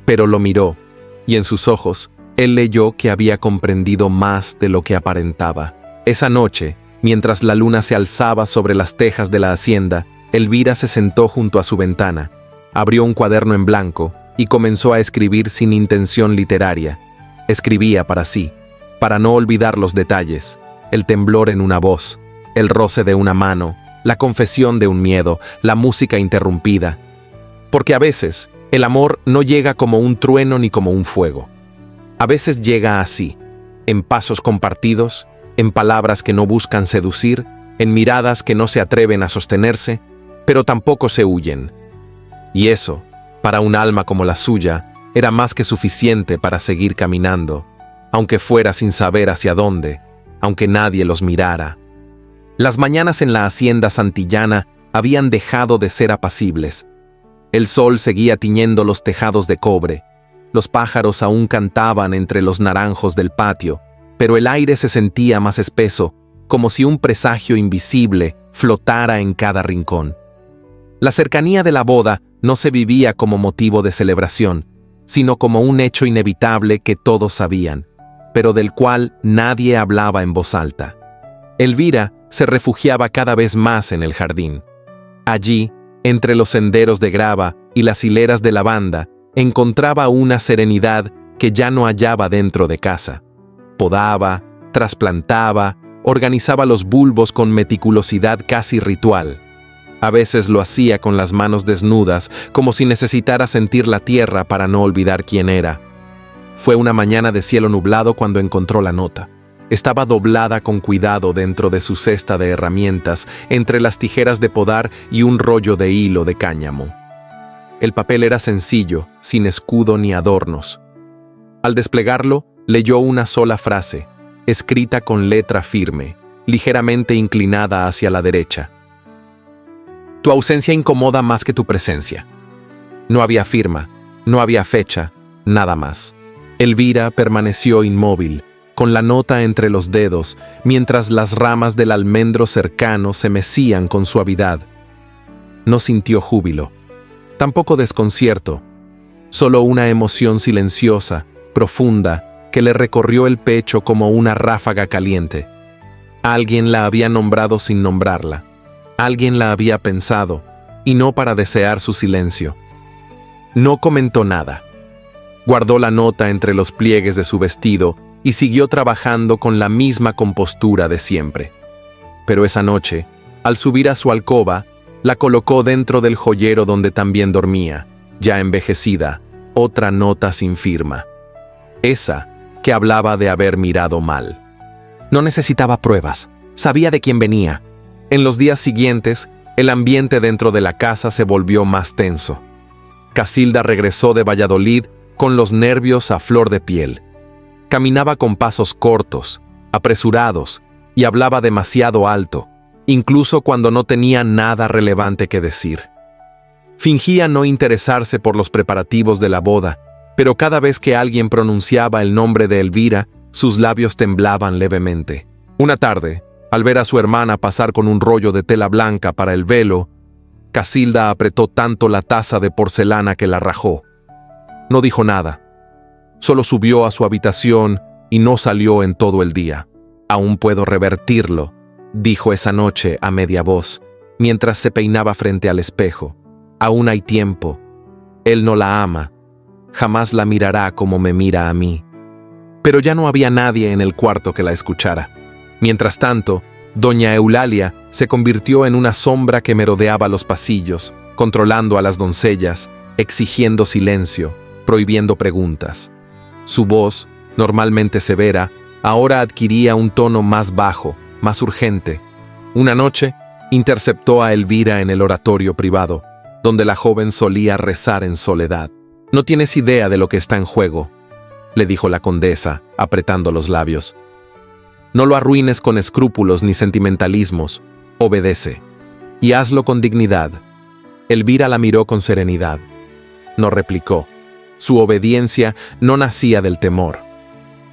A: pero lo miró, y en sus ojos, él leyó que había comprendido más de lo que aparentaba. Esa noche, mientras la luna se alzaba sobre las tejas de la hacienda, Elvira se sentó junto a su ventana, abrió un cuaderno en blanco y comenzó a escribir sin intención literaria. Escribía para sí, para no olvidar los detalles, el temblor en una voz, el roce de una mano, la confesión de un miedo, la música interrumpida. Porque a veces, el amor no llega como un trueno ni como un fuego. A veces llega así, en pasos compartidos, en palabras que no buscan seducir, en miradas que no se atreven a sostenerse, pero tampoco se huyen. Y eso, para un alma como la suya, era más que suficiente para seguir caminando, aunque fuera sin saber hacia dónde, aunque nadie los mirara. Las mañanas en la hacienda santillana habían dejado de ser apacibles. El sol seguía tiñendo los tejados de cobre. Los pájaros aún cantaban entre los naranjos del patio, pero el aire se sentía más espeso, como si un presagio invisible flotara en cada rincón. La cercanía de la boda no se vivía como motivo de celebración, sino como un hecho inevitable que todos sabían, pero del cual nadie hablaba en voz alta. Elvira se refugiaba cada vez más en el jardín. Allí, entre los senderos de grava y las hileras de lavanda, encontraba una serenidad que ya no hallaba dentro de casa. Podaba, trasplantaba, organizaba los bulbos con meticulosidad casi ritual. A veces lo hacía con las manos desnudas, como si necesitara sentir la tierra para no olvidar quién era. Fue una mañana de cielo nublado cuando encontró la nota. Estaba doblada con cuidado dentro de su cesta de herramientas, entre las tijeras de podar y un rollo de hilo de cáñamo. El papel era sencillo, sin escudo ni adornos. Al desplegarlo, leyó una sola frase, escrita con letra firme, ligeramente inclinada hacia la derecha. Tu ausencia incomoda más que tu presencia. No había firma, no había fecha, nada más. Elvira permaneció inmóvil, con la nota entre los dedos, mientras las ramas del almendro cercano se mecían con suavidad. No sintió júbilo, tampoco desconcierto, solo una emoción silenciosa, profunda, que le recorrió el pecho como una ráfaga caliente. Alguien la había nombrado sin nombrarla. Alguien la había pensado, y no para desear su silencio. No comentó nada. Guardó la nota entre los pliegues de su vestido y siguió trabajando con la misma compostura de siempre. Pero esa noche, al subir a su alcoba, la colocó dentro del joyero donde también dormía, ya envejecida, otra nota sin firma. Esa que hablaba de haber mirado mal. No necesitaba pruebas, sabía de quién venía. En los días siguientes, el ambiente dentro de la casa se volvió más tenso. Casilda regresó de Valladolid con los nervios a flor de piel. Caminaba con pasos cortos, apresurados, y hablaba demasiado alto, incluso cuando no tenía nada relevante que decir. Fingía no interesarse por los preparativos de la boda, pero cada vez que alguien pronunciaba el nombre de Elvira, sus labios temblaban levemente. Una tarde, al ver a su hermana pasar con un rollo de tela blanca para el velo, Casilda apretó tanto la taza de porcelana que la rajó. No dijo nada. Solo subió a su habitación y no salió en todo el día. «Aún puedo revertirlo», dijo esa noche a media voz, mientras se peinaba frente al espejo. «Aún hay tiempo. Él no la ama. Jamás la mirará como me mira a mí». Pero ya no había nadie en el cuarto que la escuchara. Mientras tanto, doña Eulalia se convirtió en una sombra que merodeaba los pasillos, controlando a las doncellas, exigiendo silencio, prohibiendo preguntas. Su voz, normalmente severa, ahora adquiría un tono más bajo, más urgente. Una noche, interceptó a Elvira en el oratorio privado, donde la joven solía rezar en soledad. «No tienes idea de lo que está en juego», le dijo la condesa, apretando los labios. «No lo arruines con escrúpulos ni sentimentalismos. Obedece. Y hazlo con dignidad». Elvira la miró con serenidad. No replicó. Su obediencia no nacía del temor.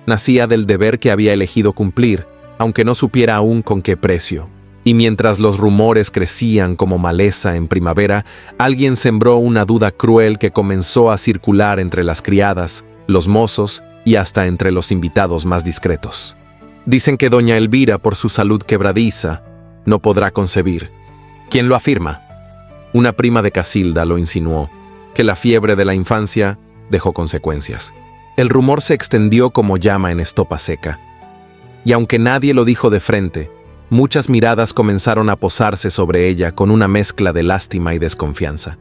A: Nacía del deber que había elegido cumplir, aunque no supiera aún con qué precio. Y mientras los rumores crecían como maleza en primavera, alguien sembró una duda cruel que comenzó a circular entre las criadas, los mozos y hasta entre los invitados más discretos. Dicen que doña Elvira, por su salud quebradiza, no podrá concebir. ¿Quién lo afirma? Una prima de Casilda lo insinuó, que la fiebre de la infancia dejó consecuencias. El rumor se extendió como llama en estopa seca. Y aunque nadie lo dijo de frente, muchas miradas comenzaron a posarse sobre ella con una mezcla de lástima y desconfianza.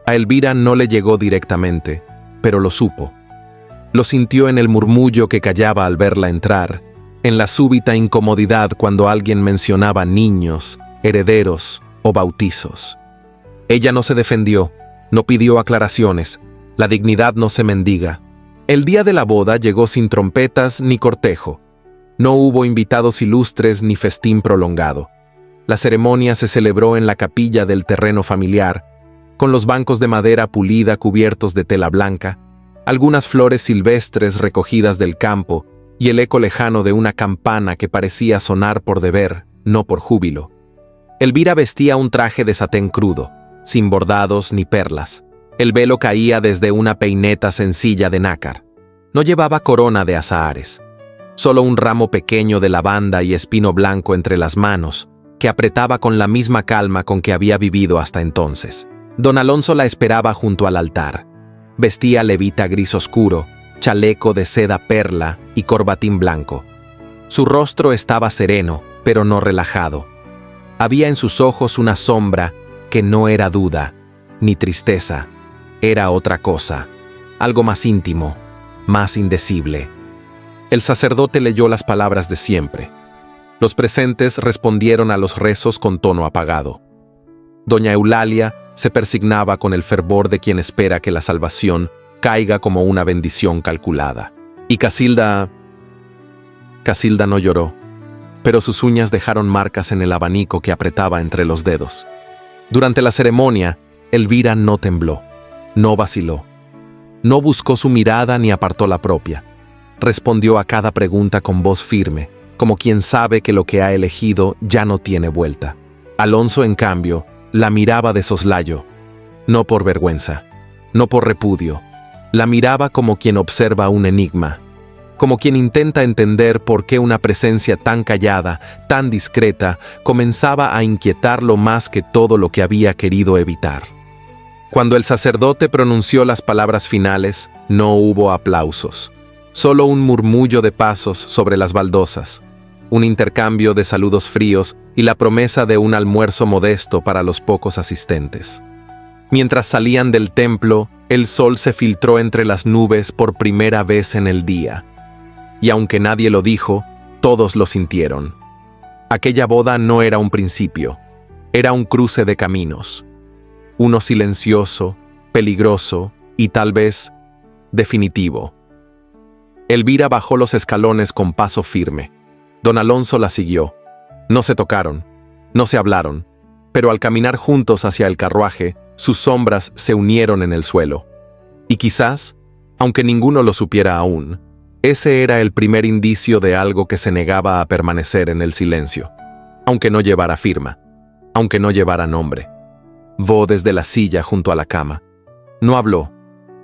A: A Elvira no le llegó directamente, pero lo supo. Lo sintió en el murmullo que callaba al verla entrar, en la súbita incomodidad cuando alguien mencionaba niños, herederos o bautizos. Ella no se defendió, no pidió aclaraciones, la dignidad no se mendiga. El día de la boda llegó sin trompetas ni cortejo. No hubo invitados ilustres ni festín prolongado. La ceremonia se celebró en la capilla del terreno familiar, con los bancos de madera pulida cubiertos de tela blanca, algunas flores silvestres recogidas del campo y el eco lejano de una campana que parecía sonar por deber, no por júbilo. Elvira vestía un traje de satén crudo, sin bordados ni perlas. El velo caía desde una peineta sencilla de nácar. No llevaba corona de azahares. Solo un ramo pequeño de lavanda y espino blanco entre las manos, que apretaba con la misma calma con que había vivido hasta entonces. Don Alonso la esperaba junto al altar. Vestía levita gris oscuro, chaleco de seda perla y corbatín blanco. Su rostro estaba sereno, pero no relajado. Había en sus ojos una sombra que no era duda, ni tristeza. Era otra cosa, algo más íntimo, más indecible. El sacerdote leyó las palabras de siempre. Los presentes respondieron a los rezos con tono apagado. Doña Eulalia se persignaba con el fervor de quien espera que la salvación caiga como una bendición calculada. Y Casilda no lloró, pero sus uñas dejaron marcas en el abanico que apretaba entre los dedos. Durante la ceremonia, Elvira no tembló. No vaciló. No buscó su mirada ni apartó la propia. Respondió a cada pregunta con voz firme, como quien sabe que lo que ha elegido ya no tiene vuelta. Alonso, en cambio, la miraba de soslayo, no por vergüenza, no por repudio. La miraba como quien observa un enigma, como quien intenta entender por qué una presencia tan callada, tan discreta, comenzaba a inquietarlo más que todo lo que había querido evitar. Cuando el sacerdote pronunció las palabras finales, no hubo aplausos, solo un murmullo de pasos sobre las baldosas, un intercambio de saludos fríos y la promesa de un almuerzo modesto para los pocos asistentes. Mientras salían del templo, el sol se filtró entre las nubes por primera vez en el día. Y aunque nadie lo dijo, todos lo sintieron. Aquella boda no era un principio, era un cruce de caminos. Uno silencioso, peligroso y tal vez definitivo. Elvira bajó los escalones con paso firme. Don Alonso la siguió. No se tocaron, no se hablaron, pero al caminar juntos hacia el carruaje, sus sombras se unieron en el suelo. Y quizás, aunque ninguno lo supiera aún, ese era el primer indicio de algo que se negaba a permanecer en el silencio, aunque no llevara firma, aunque no llevara nombre. Voló desde la silla junto a la cama. No habló,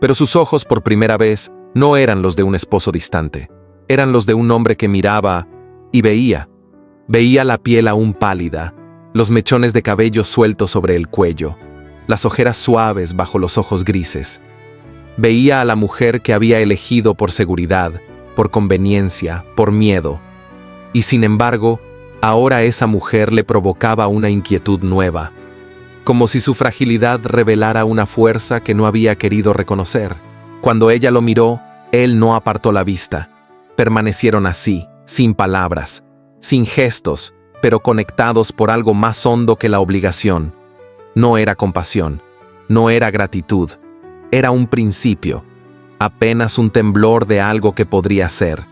A: pero sus ojos por primera vez no eran los de un esposo distante, eran los de un hombre que miraba y veía. Veía la piel aún pálida, los mechones de cabello sueltos sobre el cuello, las ojeras suaves bajo los ojos grises. Veía a la mujer que había elegido por seguridad, por conveniencia, por miedo. Y sin embargo, ahora esa mujer le provocaba una inquietud nueva, como si su fragilidad revelara una fuerza que no había querido reconocer. Cuando ella lo miró, él no apartó la vista. Permanecieron así, sin palabras, sin gestos, pero conectados por algo más hondo que la obligación. No era compasión, no era gratitud, era un principio, apenas un temblor de algo que podría ser,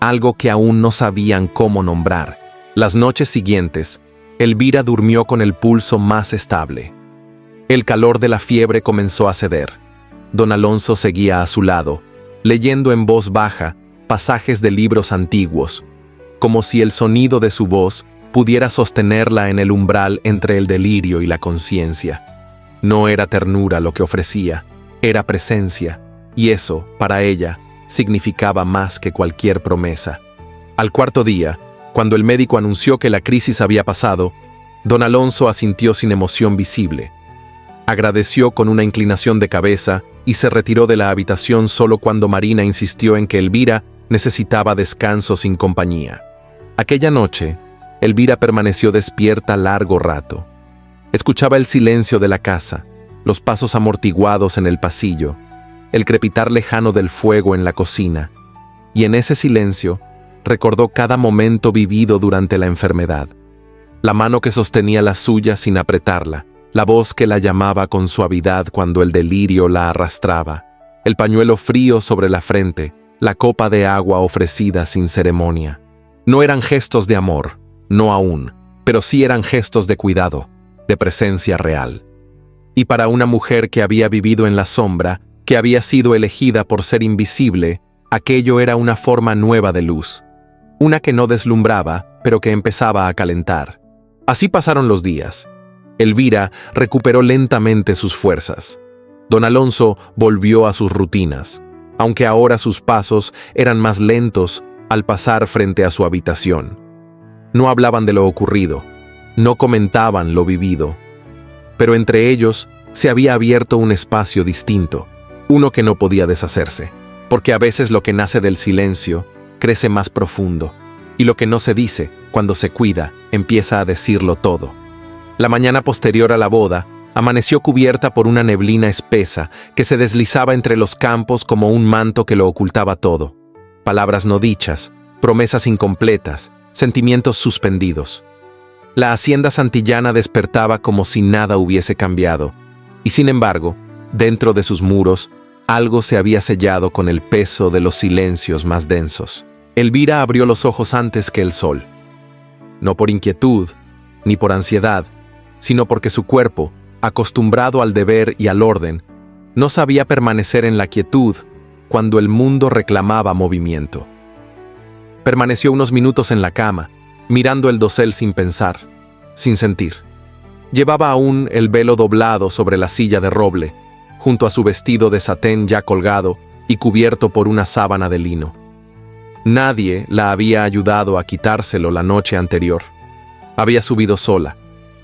A: algo que aún no sabían cómo nombrar. Las noches siguientes, Elvira durmió con el pulso más estable. El calor de la fiebre comenzó a ceder. Don Alonso seguía a su lado, leyendo en voz baja pasajes de libros antiguos, como si el sonido de su voz pudiera sostenerla en el umbral entre el delirio y la conciencia. No era ternura lo que ofrecía, era presencia, y eso, para ella, significaba más que cualquier promesa. Al cuarto día, cuando el médico anunció que la crisis había pasado, don Alonso asintió sin emoción visible. Agradeció con una inclinación de cabeza y se retiró de la habitación solo cuando Marina insistió en que Elvira necesitaba descanso sin compañía. Aquella noche, Elvira permaneció despierta largo rato. Escuchaba el silencio de la casa, los pasos amortiguados en el pasillo, el crepitar lejano del fuego en la cocina, y en ese silencio recordó cada momento vivido durante la enfermedad. La mano que sostenía la suya sin apretarla, la voz que la llamaba con suavidad cuando el delirio la arrastraba, el pañuelo frío sobre la frente, la copa de agua ofrecida sin ceremonia. No eran gestos de amor, no aún, pero sí eran gestos de cuidado, de presencia real. Y para una mujer que había vivido en la sombra, que había sido elegida por ser invisible, aquello era una forma nueva de luz. Una que no deslumbraba, pero que empezaba a calentar. Así pasaron los días. Elvira recuperó lentamente sus fuerzas. Don Alonso volvió a sus rutinas, aunque ahora sus pasos eran más lentos al pasar frente a su habitación. No hablaban de lo ocurrido, no comentaban lo vivido, pero entre ellos se había abierto un espacio distinto, uno que no podía deshacerse, porque a veces lo que nace del silencio crece más profundo, y lo que no se dice, cuando se cuida, empieza a decirlo todo. La mañana posterior a la boda, amaneció cubierta por una neblina espesa que se deslizaba entre los campos como un manto que lo ocultaba todo. Palabras no dichas, promesas incompletas, sentimientos suspendidos. La hacienda santillana despertaba como si nada hubiese cambiado, y sin embargo, dentro de sus muros, algo se había sellado con el peso de los silencios más densos. Elvira abrió los ojos antes que el sol. No por inquietud, ni por ansiedad, sino porque su cuerpo, acostumbrado al deber y al orden, No sabía permanecer en la quietud cuando el mundo reclamaba movimiento. Permaneció unos minutos en la cama, mirando el dosel sin pensar, sin sentir. Llevaba aún el velo doblado sobre la silla de roble, junto a su vestido de satén ya colgado y cubierto por una sábana de lino. Nadie la había ayudado a quitárselo la noche anterior. Había subido sola,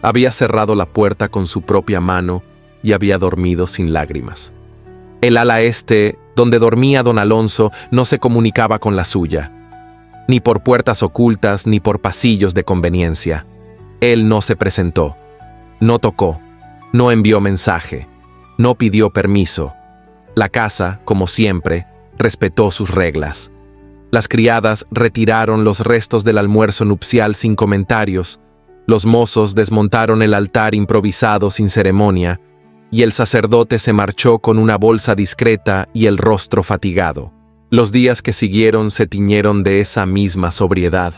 A: había cerrado la puerta con su propia mano y había dormido sin lágrimas. El ala este, donde dormía don Alonso, no se comunicaba con la suya, ni por puertas ocultas ni por pasillos de conveniencia. Él no se presentó, no tocó, no envió mensaje, no pidió permiso. La casa, como siempre, respetó sus reglas. Las criadas retiraron los restos del almuerzo nupcial sin comentarios, los mozos desmontaron el altar improvisado sin ceremonia, y el sacerdote se marchó con una bolsa discreta y el rostro fatigado. Los días que siguieron se tiñeron de esa misma sobriedad.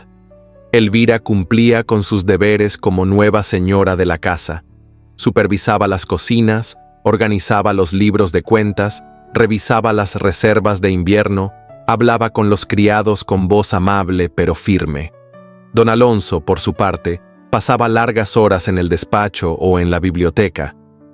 A: Elvira cumplía con sus deberes como nueva señora de la casa. Supervisaba las cocinas, organizaba los libros de cuentas, revisaba las reservas de invierno, hablaba con los criados con voz amable pero firme. Don Alonso, por su parte, pasaba largas horas en el despacho o en la biblioteca.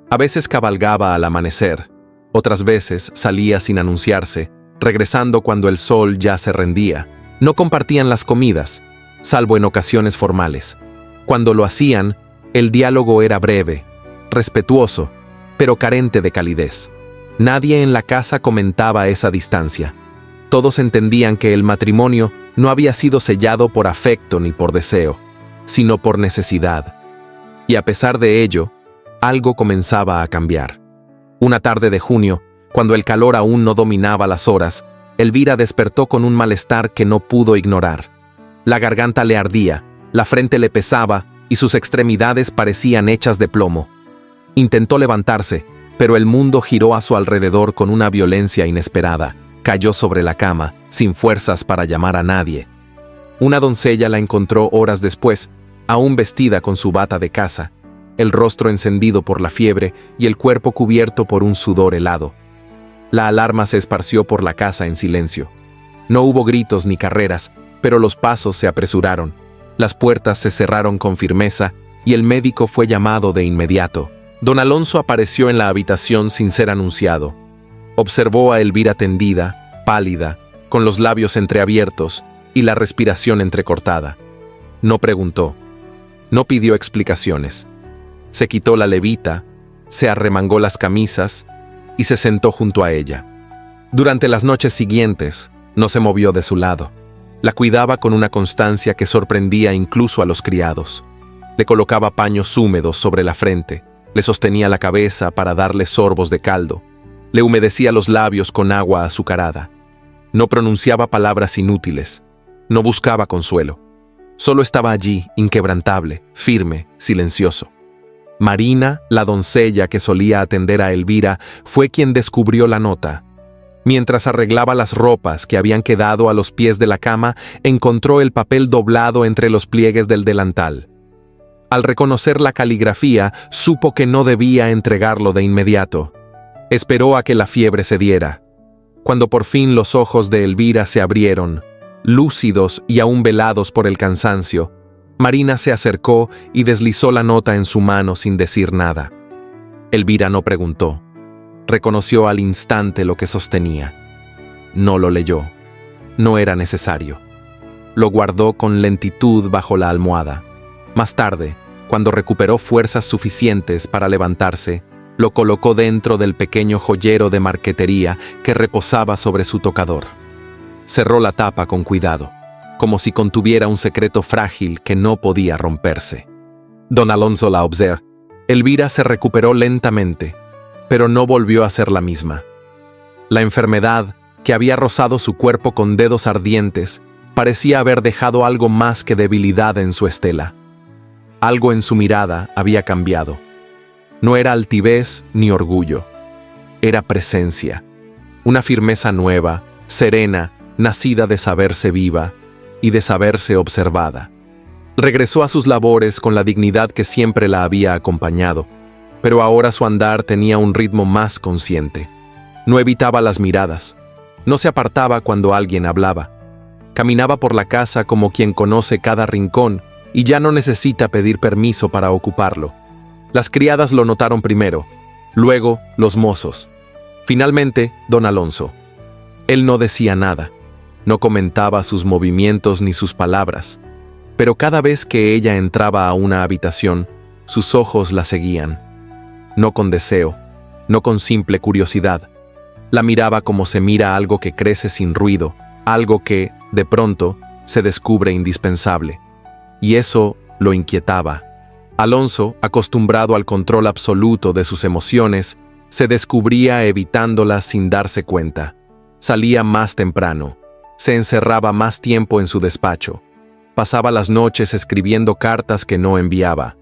A: A veces cabalgaba al amanecer, otras veces salía sin anunciarse, regresando cuando el sol ya se rendía. No compartían las comidas, salvo en ocasiones formales. Cuando lo hacían, el diálogo era breve, respetuoso, pero carente de calidez. Nadie en la casa comentaba esa distancia. Todos entendían que el matrimonio no había sido sellado por afecto ni por deseo, sino por necesidad. Y a pesar de ello, algo comenzaba a cambiar. Una tarde de junio, cuando el calor aún no dominaba las horas, Elvira despertó con un malestar que no pudo ignorar. La garganta le ardía, la frente le pesaba y sus extremidades parecían hechas de plomo. Intentó levantarse, pero el mundo giró a su alrededor con una violencia inesperada. Cayó sobre la cama, sin fuerzas para llamar a nadie. Una doncella la encontró horas después, aún vestida con su bata de casa, el rostro encendido por la fiebre y el cuerpo cubierto por un sudor helado. La alarma se esparció por la casa en silencio. No hubo gritos ni carreras, pero los pasos se apresuraron. Las puertas se cerraron con firmeza y el médico fue llamado de inmediato. Don Alonso apareció en la habitación sin ser anunciado. Observó a Elvira tendida, pálida, con los labios entreabiertos y la respiración entrecortada. No preguntó. No pidió explicaciones. Se quitó la levita, se arremangó las camisas y se sentó junto a ella. Durante las noches siguientes, no se movió de su lado. La cuidaba con una constancia que sorprendía incluso a los criados. Le colocaba paños húmedos sobre la frente, le sostenía la cabeza para darle sorbos de caldo, le humedecía los labios con agua azucarada. No pronunciaba palabras inútiles, no buscaba consuelo. Solo estaba allí, inquebrantable, firme, silencioso. Marina, la doncella que solía atender a Elvira, fue quien descubrió la nota. Mientras arreglaba las ropas que habían quedado a los pies de la cama, encontró el papel doblado entre los pliegues del delantal. Al reconocer la caligrafía, supo que no debía entregarlo de inmediato. Esperó a que la fiebre cediera. Cuando por fin los ojos de Elvira se abrieron, lúcidos y aún velados por el cansancio, Marina se acercó y deslizó la nota en su mano sin decir nada. Elvira no preguntó. Reconoció al instante lo que sostenía. No lo leyó. No era necesario. Lo guardó con lentitud bajo la almohada. Más tarde, cuando recuperó fuerzas suficientes para levantarse, lo colocó dentro del pequeño joyero de marquetería que reposaba sobre su tocador. Cerró la tapa con cuidado, como si contuviera un secreto frágil que no podía romperse. Don Alonso la observó. Elvira se recuperó lentamente, pero no volvió a ser la misma. La enfermedad, que había rozado su cuerpo con dedos ardientes, parecía haber dejado algo más que debilidad en su estela. Algo en su mirada había cambiado. No era altivez ni orgullo. Era presencia. Una firmeza nueva, serena, nacida de saberse viva y de saberse observada. Regresó a sus labores con la dignidad que siempre la había acompañado. pero ahora su andar tenía un ritmo más consciente. No evitaba las miradas, no se apartaba cuando alguien hablaba. Caminaba por la casa como quien conoce cada rincón y ya no necesita pedir permiso para ocuparlo. Las criadas lo notaron primero, luego los mozos. Finalmente, don Alonso. Él no decía nada, no comentaba sus movimientos ni sus palabras, pero cada vez que ella entraba a una habitación, sus ojos la seguían. No con deseo, no con simple curiosidad. La miraba como se mira algo que crece sin ruido, algo que, de pronto, se descubre indispensable. Y eso lo inquietaba. Alonso, acostumbrado al control absoluto de sus emociones, se descubría evitándolas sin darse cuenta. Salía más temprano, se encerraba más tiempo en su despacho, pasaba las noches escribiendo cartas que no enviaba.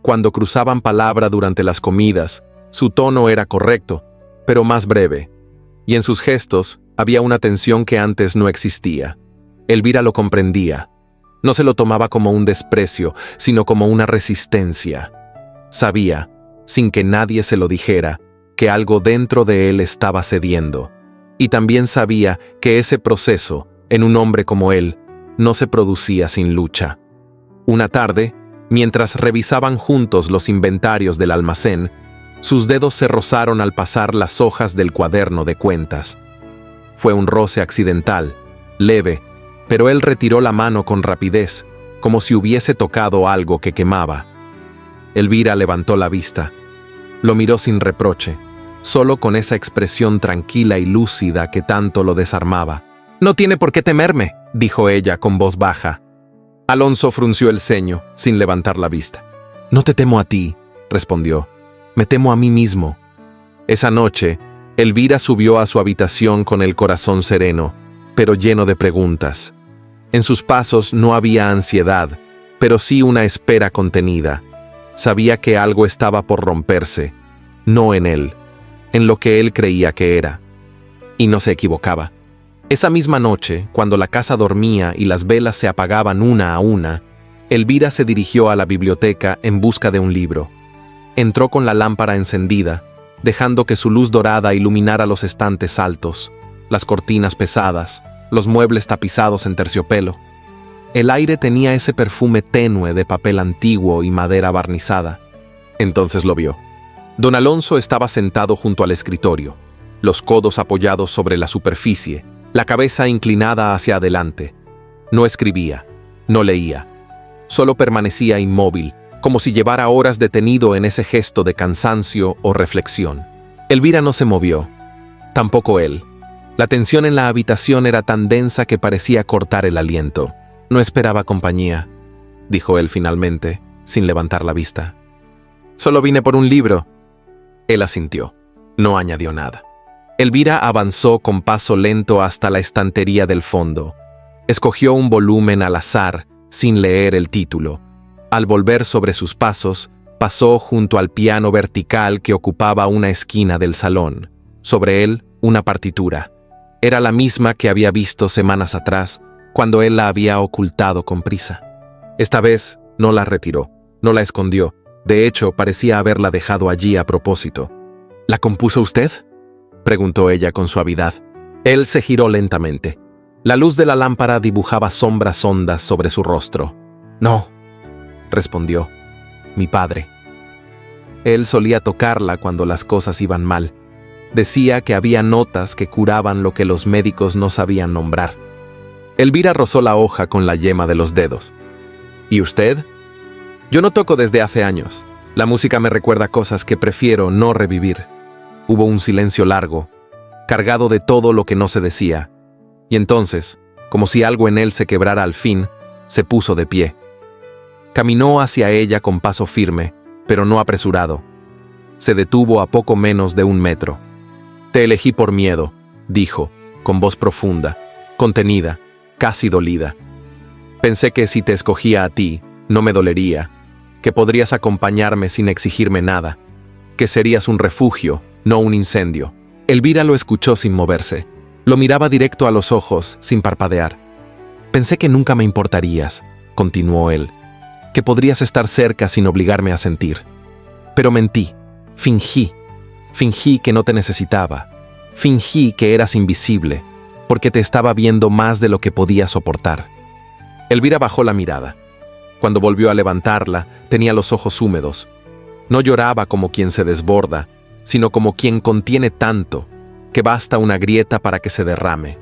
A: Cuando cruzaban palabra durante las comidas, su tono era correcto, pero más breve, y en sus gestos había una tensión que antes no existía. Elvira lo comprendía. No se lo tomaba como un desprecio, sino como una resistencia. Sabía, sin que nadie se lo dijera, que algo dentro de él estaba cediendo. Y también sabía que ese proceso, en un hombre como él, no se producía sin lucha. Una tarde, mientras revisaban juntos los inventarios del almacén, sus dedos se rozaron al pasar las hojas del cuaderno de cuentas. Fue un roce accidental, leve, pero él retiró la mano con rapidez, como si hubiese tocado algo que quemaba. Elvira levantó la vista. Lo miró sin reproche, solo con esa expresión tranquila y lúcida que tanto lo desarmaba. «No tiene por qué temerme», dijo ella con voz baja. Alonso frunció el ceño, sin levantar la vista. «No te temo a ti», respondió. «Me temo a mí mismo». Esa noche, Elvira subió a su habitación con el corazón sereno, pero lleno de preguntas. En sus pasos no había ansiedad, pero sí una espera contenida. Sabía que algo estaba por romperse, no en él, en lo que él creía que era. Y no se equivocaba. Esa misma noche, cuando la casa dormía y las velas se apagaban una a una, Elvira se dirigió a la biblioteca en busca de un libro. Entró con la lámpara encendida, dejando que su luz dorada iluminara los estantes altos, las cortinas pesadas, los muebles tapizados en terciopelo. El aire tenía ese perfume tenue de papel antiguo y madera barnizada. Entonces lo vio. Don Alonso estaba sentado junto al escritorio, los codos apoyados sobre la superficie, la cabeza inclinada hacia adelante. No escribía, no leía. Solo permanecía inmóvil, como si llevara horas detenido en ese gesto de cansancio o reflexión. Elvira no se movió, tampoco él. La tensión en la habitación era tan densa que parecía cortar el aliento. «No esperaba compañía», dijo él finalmente, sin levantar la vista. «Solo vine por un libro». Él asintió. No añadió nada. Elvira avanzó con paso lento hasta la estantería del fondo. Escogió un volumen al azar, sin leer el título. Al volver sobre sus pasos, pasó junto al piano vertical que ocupaba una esquina del salón. Sobre él, una partitura. Era la misma que había visto semanas atrás, cuando él la había ocultado con prisa. Esta vez no la retiró, no la escondió. De hecho, parecía haberla dejado allí a propósito. «¿La compuso usted?», preguntó ella con suavidad. Él se giró lentamente. La luz de la lámpara dibujaba sombras hondas sobre su rostro. «No», respondió, «mi padre». Él solía tocarla cuando las cosas iban mal. Decía que había notas que curaban lo que los médicos no sabían nombrar. Elvira rozó la hoja con la yema de los dedos. «¿Y usted?». «Yo no toco desde hace años. La música me recuerda cosas que prefiero no revivir». Hubo un silencio largo, cargado de todo lo que no se decía. Y entonces, como si algo en él se quebrara al fin, se puso de pie. Caminó hacia ella con paso firme, pero no apresurado. Se detuvo a poco menos de 1 metro. «Te elegí por miedo», dijo, con voz profunda, contenida, casi dolida. «Pensé que si te escogía a ti, no me dolería, que podrías acompañarme sin exigirme nada, que serías un refugio, no un incendio». Elvira lo escuchó sin moverse. Lo miraba directo a los ojos, sin parpadear. «Pensé que nunca me importarías», continuó él, «que podrías estar cerca sin obligarme a sentir. Pero mentí. Fingí que no te necesitaba. Fingí que eras invisible, porque te estaba viendo más de lo que podía soportar. Elvira bajó la mirada. Cuando volvió a levantarla, tenía los ojos húmedos. No lloraba como quien se desborda, sino como quien contiene tanto que basta una grieta para que se derrame.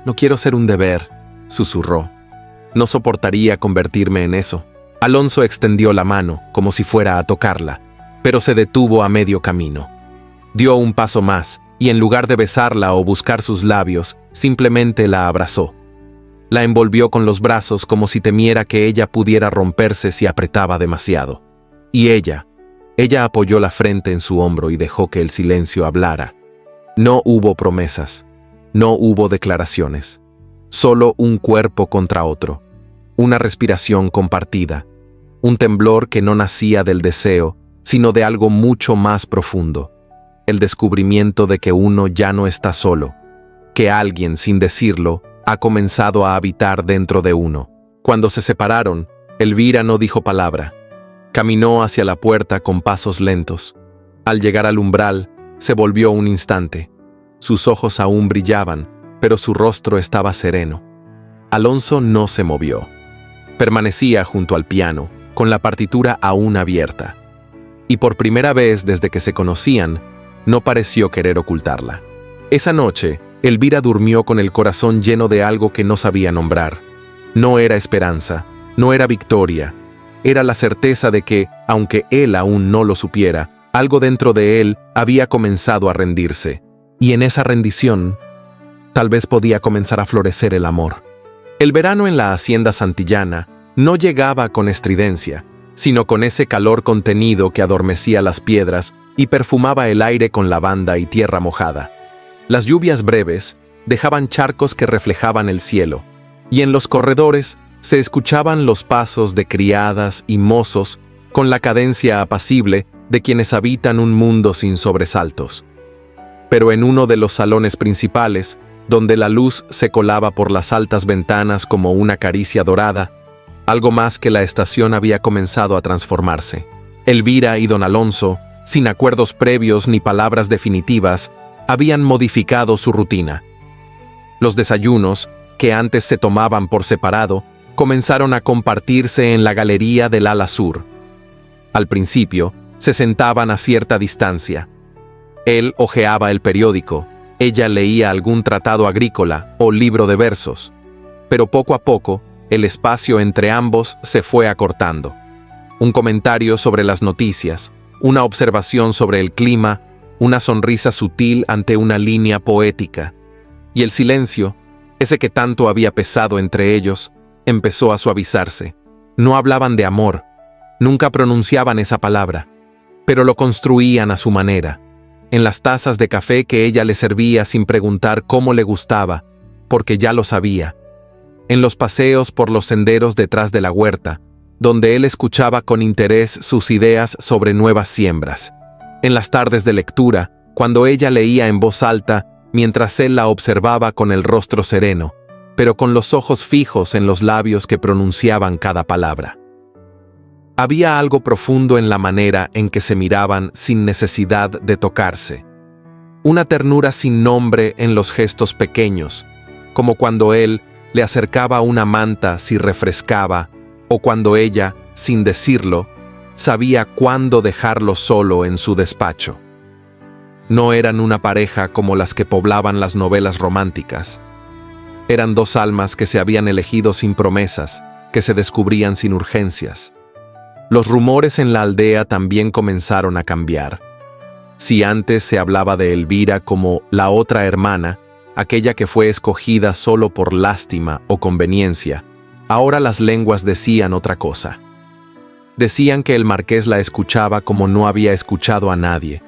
A: No quiero ser un deber, susurró. No soportaría convertirme en eso. Alonso extendió la mano, como si fuera a tocarla, pero se detuvo a medio camino. Dio un paso más, y en lugar de besarla o buscar sus labios, simplemente la abrazó. La envolvió con los brazos como si temiera que ella pudiera romperse si apretaba demasiado. Y ella apoyó la frente en su hombro y dejó que el silencio hablara. No hubo promesas, no hubo declaraciones, solo un cuerpo contra otro, una respiración compartida, un temblor que no nacía del deseo, sino de algo mucho más profundo, el descubrimiento de que uno ya no está solo, que alguien, sin decirlo, ha comenzado a habitar dentro de uno. Cuando se separaron, Elvira no dijo palabra. Caminó hacia la puerta con pasos lentos. Al llegar al umbral, se volvió un instante. Sus ojos aún brillaban, pero su rostro estaba sereno. Alonso no se movió. Permanecía junto al piano, con la partitura aún abierta. Y por primera vez desde que se conocían, no pareció querer ocultarla. Esa noche, Elvira durmió con el corazón lleno de algo que no sabía nombrar. No era esperanza, no era victoria. Era la certeza de que, aunque él aún no lo supiera, algo dentro de él había comenzado a rendirse. Y en esa rendición, tal vez podía comenzar a florecer el amor. El verano en la hacienda santillana no llegaba con estridencia, sino con ese calor contenido que adormecía las piedras y perfumaba el aire con lavanda y tierra mojada. Las lluvias breves dejaban charcos que reflejaban el cielo, y en los corredores se escuchaban los pasos de criadas y mozos con la cadencia apacible de quienes habitan un mundo sin sobresaltos. Pero en uno de los salones principales, donde la luz se colaba por las altas ventanas como una caricia dorada, algo más que la estación había comenzado a transformarse. Elvira y don Alonso, sin acuerdos previos ni palabras definitivas, habían modificado su rutina. Los desayunos, que antes se tomaban por separado, comenzaron a compartirse en la galería del ala sur. Al principio, se sentaban a cierta distancia. Él hojeaba el periódico, ella leía algún tratado agrícola o libro de versos, pero poco a poco, el espacio entre ambos se fue acortando. Un comentario sobre las noticias, una observación sobre el clima, una sonrisa sutil ante una línea poética. Y el silencio, ese que tanto había pesado entre ellos, empezó a suavizarse. No hablaban de amor, nunca pronunciaban esa palabra, pero lo construían a su manera, en las tazas de café que ella le servía sin preguntar cómo le gustaba, porque ya lo sabía, en los paseos por los senderos detrás de la huerta, donde él escuchaba con interés sus ideas sobre nuevas siembras, en las tardes de lectura, cuando ella leía en voz alta mientras él la observaba con el rostro sereno, pero con los ojos fijos en los labios que pronunciaban cada palabra. Había algo profundo en la manera en que se miraban sin necesidad de tocarse. Una ternura sin nombre en los gestos pequeños, como cuando él le acercaba una manta si refrescaba, o cuando ella, sin decirlo, sabía cuándo dejarlo solo en su despacho. No eran una pareja como las que poblaban las novelas románticas. Eran dos almas que se habían elegido sin promesas, que se descubrían sin urgencias. Los rumores en la aldea también comenzaron a cambiar. Si antes se hablaba de Elvira como la otra hermana, aquella que fue escogida solo por lástima o conveniencia, ahora las lenguas decían otra cosa. Decían que el marqués la escuchaba como no había escuchado a nadie,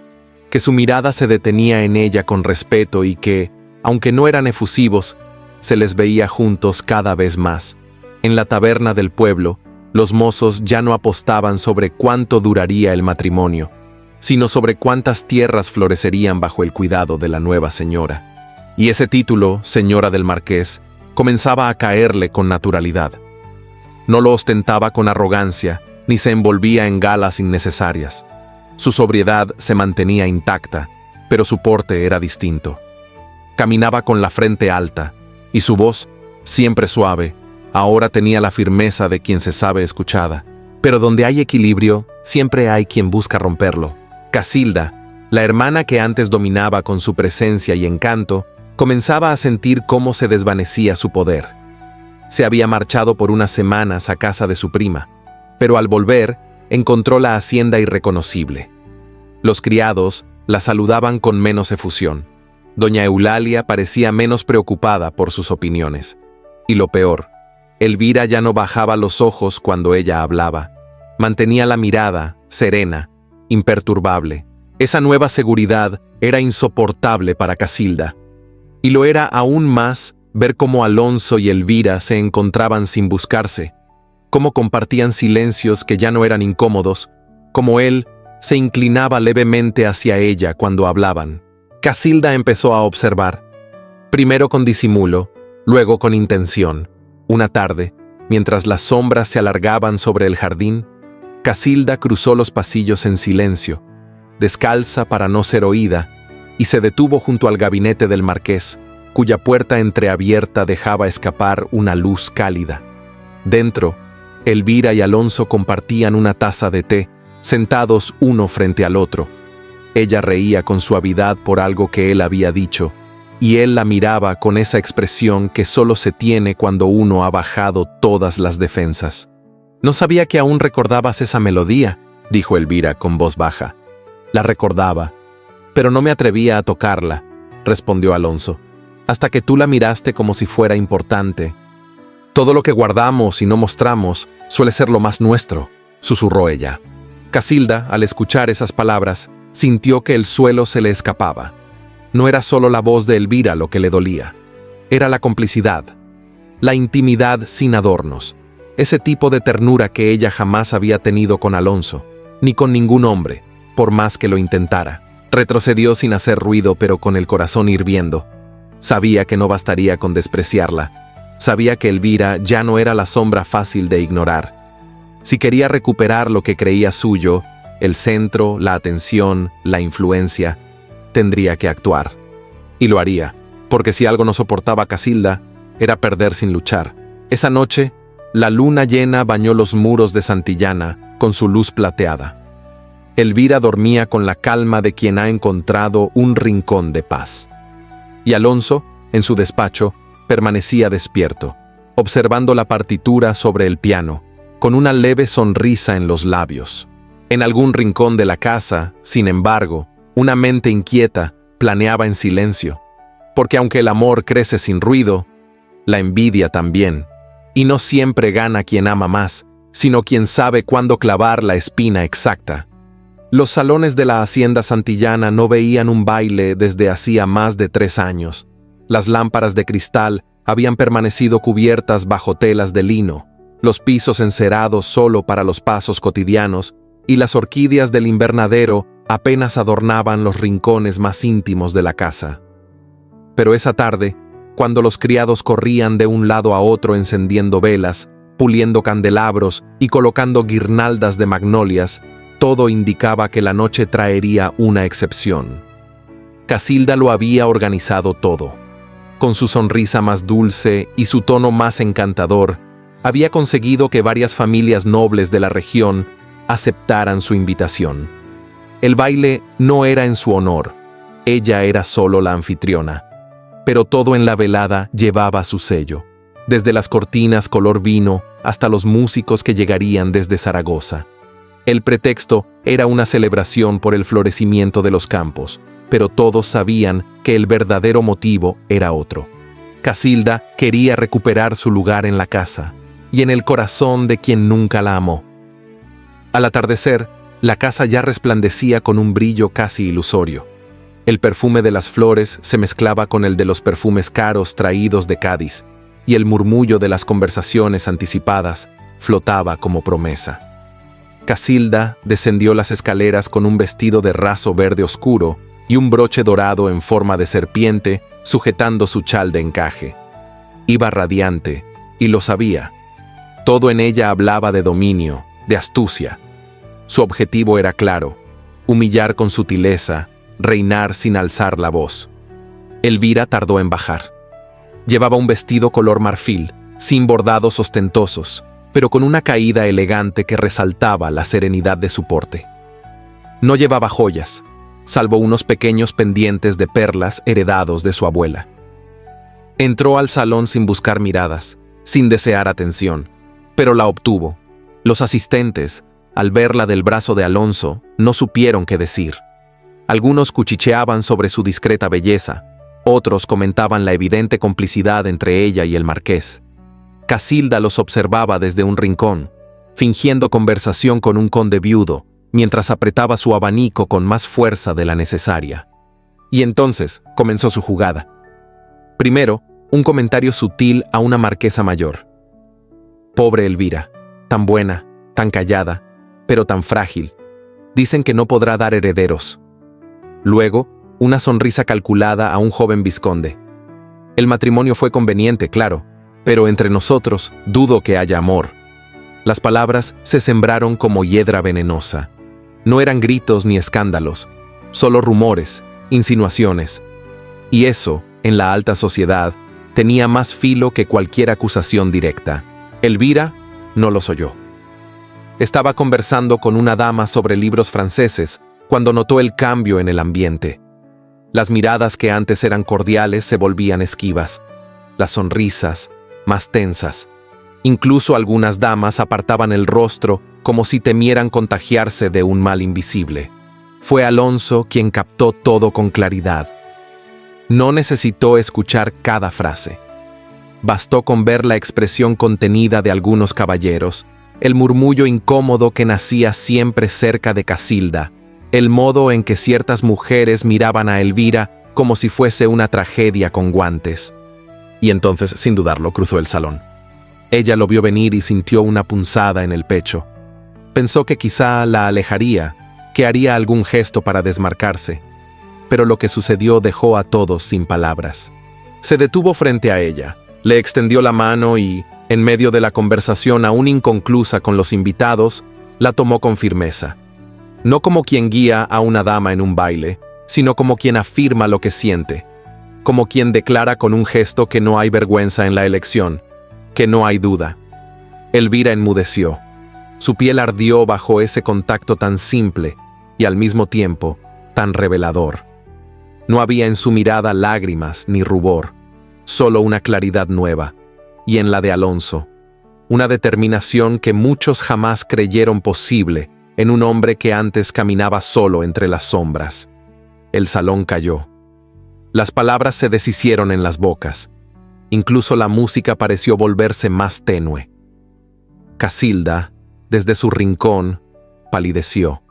A: que su mirada se detenía en ella con respeto y que, aunque no eran efusivos, se les veía juntos cada vez más. En la taberna del pueblo, los mozos ya no apostaban sobre cuánto duraría el matrimonio, sino sobre cuántas tierras florecerían bajo el cuidado de la nueva señora. Y ese título, señora del marqués, comenzaba a caerle con naturalidad. No lo ostentaba con arrogancia, ni se envolvía en galas innecesarias. Su sobriedad se mantenía intacta, pero su porte era distinto. Caminaba con la frente alta, y su voz, siempre suave, ahora tenía la firmeza de quien se sabe escuchada. Pero donde hay equilibrio, siempre hay quien busca romperlo. Casilda, la hermana que antes dominaba con su presencia y encanto, comenzaba a sentir cómo se desvanecía su poder. Se había marchado por unas semanas a casa de su prima, pero al volver, encontró la hacienda irreconocible. Los criados la saludaban con menos efusión. Doña Eulalia parecía menos preocupada por sus opiniones. Y lo peor, Elvira ya no bajaba los ojos cuando ella hablaba. Mantenía la mirada, serena, imperturbable. Esa nueva seguridad era insoportable para Casilda. Y lo era aún más ver cómo Alonso y Elvira se encontraban sin buscarse, cómo compartían silencios que ya no eran incómodos, cómo él se inclinaba levemente hacia ella cuando hablaban. Casilda empezó a observar, primero con disimulo, luego con intención. Una tarde, mientras las sombras se alargaban sobre el jardín, Casilda cruzó los pasillos en silencio, descalza para no ser oída, y se detuvo junto al gabinete del marqués, cuya puerta entreabierta dejaba escapar una luz cálida. Dentro, Elvira y Alonso compartían una taza de té, sentados uno frente al otro. Ella reía con suavidad por algo que él había dicho, y él la miraba con esa expresión que solo se tiene cuando uno ha bajado todas las defensas. «No sabía que aún recordabas esa melodía», dijo Elvira con voz baja. «La recordaba, pero no me atrevía a tocarla», respondió Alonso, «hasta que tú la miraste como si fuera importante». «Todo lo que guardamos y no mostramos suele ser lo más nuestro», susurró ella. Casilda, al escuchar esas palabras, sintió que el suelo se le escapaba. No era solo la voz de Elvira lo que le dolía. Era la complicidad, la intimidad sin adornos, ese tipo de ternura que ella jamás había tenido con Alonso, ni con ningún hombre, por más que lo intentara. Retrocedió sin hacer ruido, pero con el corazón hirviendo. Sabía que no bastaría con despreciarla. Sabía que Elvira ya no era la sombra fácil de ignorar. Si quería recuperar lo que creía suyo, el centro, la atención, la influencia, tendría que actuar. Y lo haría, porque si algo no soportaba a Casilda, era perder sin luchar. Esa noche, la luna llena bañó los muros de Santillana con su luz plateada. Elvira dormía con la calma de quien ha encontrado un rincón de paz. Y Alonso, en su despacho, permanecía despierto, observando la partitura sobre el piano, con una leve sonrisa en los labios. En algún rincón de la casa, sin embargo, una mente inquieta planeaba en silencio, porque aunque el amor crece sin ruido, la envidia también, y no siempre gana quien ama más, sino quien sabe cuándo clavar la espina exacta. Los salones de la hacienda santillana no veían un baile desde hacía más de 3 años. Las lámparas de cristal habían permanecido cubiertas bajo telas de lino, los pisos encerados solo para los pasos cotidianos, y las orquídeas del invernadero apenas adornaban los rincones más íntimos de la casa. Pero esa tarde, cuando los criados corrían de un lado a otro encendiendo velas, puliendo candelabros y colocando guirnaldas de magnolias, todo indicaba que la noche traería una excepción. Casilda lo había organizado todo. Con su sonrisa más dulce y su tono más encantador, había conseguido que varias familias nobles de la región aceptaran su invitación. El baile no era en su honor, ella era solo la anfitriona, pero todo en la velada llevaba su sello, desde las cortinas color vino hasta los músicos que llegarían desde Zaragoza. El pretexto era una celebración por el florecimiento de los campos, pero todos sabían que el verdadero motivo era otro. Casilda quería recuperar su lugar en la casa y en el corazón de quien nunca la amó. Al atardecer, la casa ya resplandecía con un brillo casi ilusorio. El perfume de las flores se mezclaba con el de los perfumes caros traídos de Cádiz, y el murmullo de las conversaciones anticipadas flotaba como promesa. Casilda descendió las escaleras con un vestido de raso verde oscuro y un broche dorado en forma de serpiente sujetando su chal de encaje. Iba radiante, y lo sabía. Todo en ella hablaba de dominio, de astucia. Su objetivo era claro: humillar con sutileza, reinar sin alzar la voz. Elvira tardó en bajar. Llevaba un vestido color marfil, sin bordados ostentosos, pero con una caída elegante que resaltaba la serenidad de su porte. No llevaba joyas, salvo unos pequeños pendientes de perlas heredados de su abuela. Entró al salón sin buscar miradas, sin desear atención, pero la obtuvo. Los asistentes, al verla del brazo de Alonso, no supieron qué decir. Algunos cuchicheaban sobre su discreta belleza, otros comentaban la evidente complicidad entre ella y el marqués. Casilda los observaba desde un rincón, fingiendo conversación con un conde viudo, mientras apretaba su abanico con más fuerza de la necesaria. Y entonces comenzó su jugada. Primero, un comentario sutil a una marquesa mayor. Pobre Elvira, tan buena, tan callada, pero tan frágil. Dicen que no podrá dar herederos. Luego, una sonrisa calculada a un joven vizconde. El matrimonio fue conveniente, claro, pero entre nosotros dudo que haya amor. Las palabras se sembraron como hiedra venenosa. No eran gritos ni escándalos, solo rumores, insinuaciones. Y eso, en la alta sociedad, tenía más filo que cualquier acusación directa. Elvira no los oyó. Estaba conversando con una dama sobre libros franceses cuando notó el cambio en el ambiente. Las miradas que antes eran cordiales se volvían esquivas, las sonrisas más tensas. Incluso algunas damas apartaban el rostro como si temieran contagiarse de un mal invisible. Fue Alonso quien captó todo con claridad. No necesitó escuchar cada frase. Bastó con ver la expresión contenida de algunos caballeros, el murmullo incómodo que nacía siempre cerca de Casilda, el modo en que ciertas mujeres miraban a Elvira como si fuese una tragedia con guantes. Y entonces, sin dudarlo, cruzó el salón. Ella lo vio venir y sintió una punzada en el pecho. Pensó que quizá la alejaría, que haría algún gesto para desmarcarse, pero lo que sucedió dejó a todos sin palabras. Se detuvo frente a ella, le extendió la mano y, en medio de la conversación aún inconclusa con los invitados, la tomó con firmeza. No como quien guía a una dama en un baile, sino como quien afirma lo que siente, como quien declara con un gesto que no hay vergüenza en la elección, que no hay duda. Elvira enmudeció. Su piel ardió bajo ese contacto tan simple y al mismo tiempo tan revelador. No había en su mirada lágrimas ni rubor, solo una claridad nueva, y en la de Alonso, una determinación que muchos jamás creyeron posible en un hombre que antes caminaba solo entre las sombras. El salón cayó. Las palabras se deshicieron en las bocas. Incluso la música pareció volverse más tenue. Casilda, desde su rincón, palideció.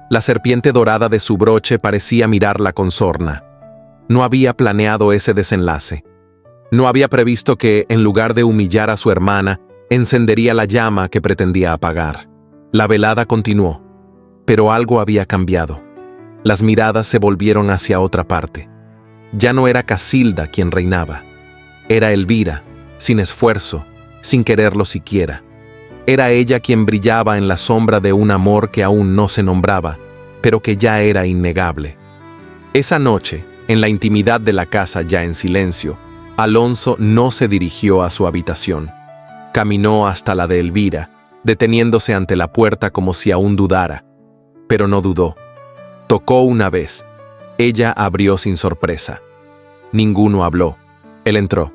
A: La serpiente dorada de su broche parecía mirarla con sorna. No había planeado ese desenlace. No había previsto que, en lugar de humillar a su hermana, encendería la llama que pretendía apagar. La velada continuó, pero algo había cambiado. Las miradas se volvieron hacia otra parte. Ya no era Casilda quien reinaba. Era Elvira, sin esfuerzo, sin quererlo siquiera. Era ella quien brillaba en la sombra de un amor que aún no se nombraba, pero que ya era innegable. Esa noche, en la intimidad de la casa ya en silencio, Alonso no se dirigió a su habitación. Caminó hasta la de Elvira, deteniéndose ante la puerta como si aún dudara. Pero no dudó. Tocó una vez. Ella abrió sin sorpresa. Ninguno habló. Él entró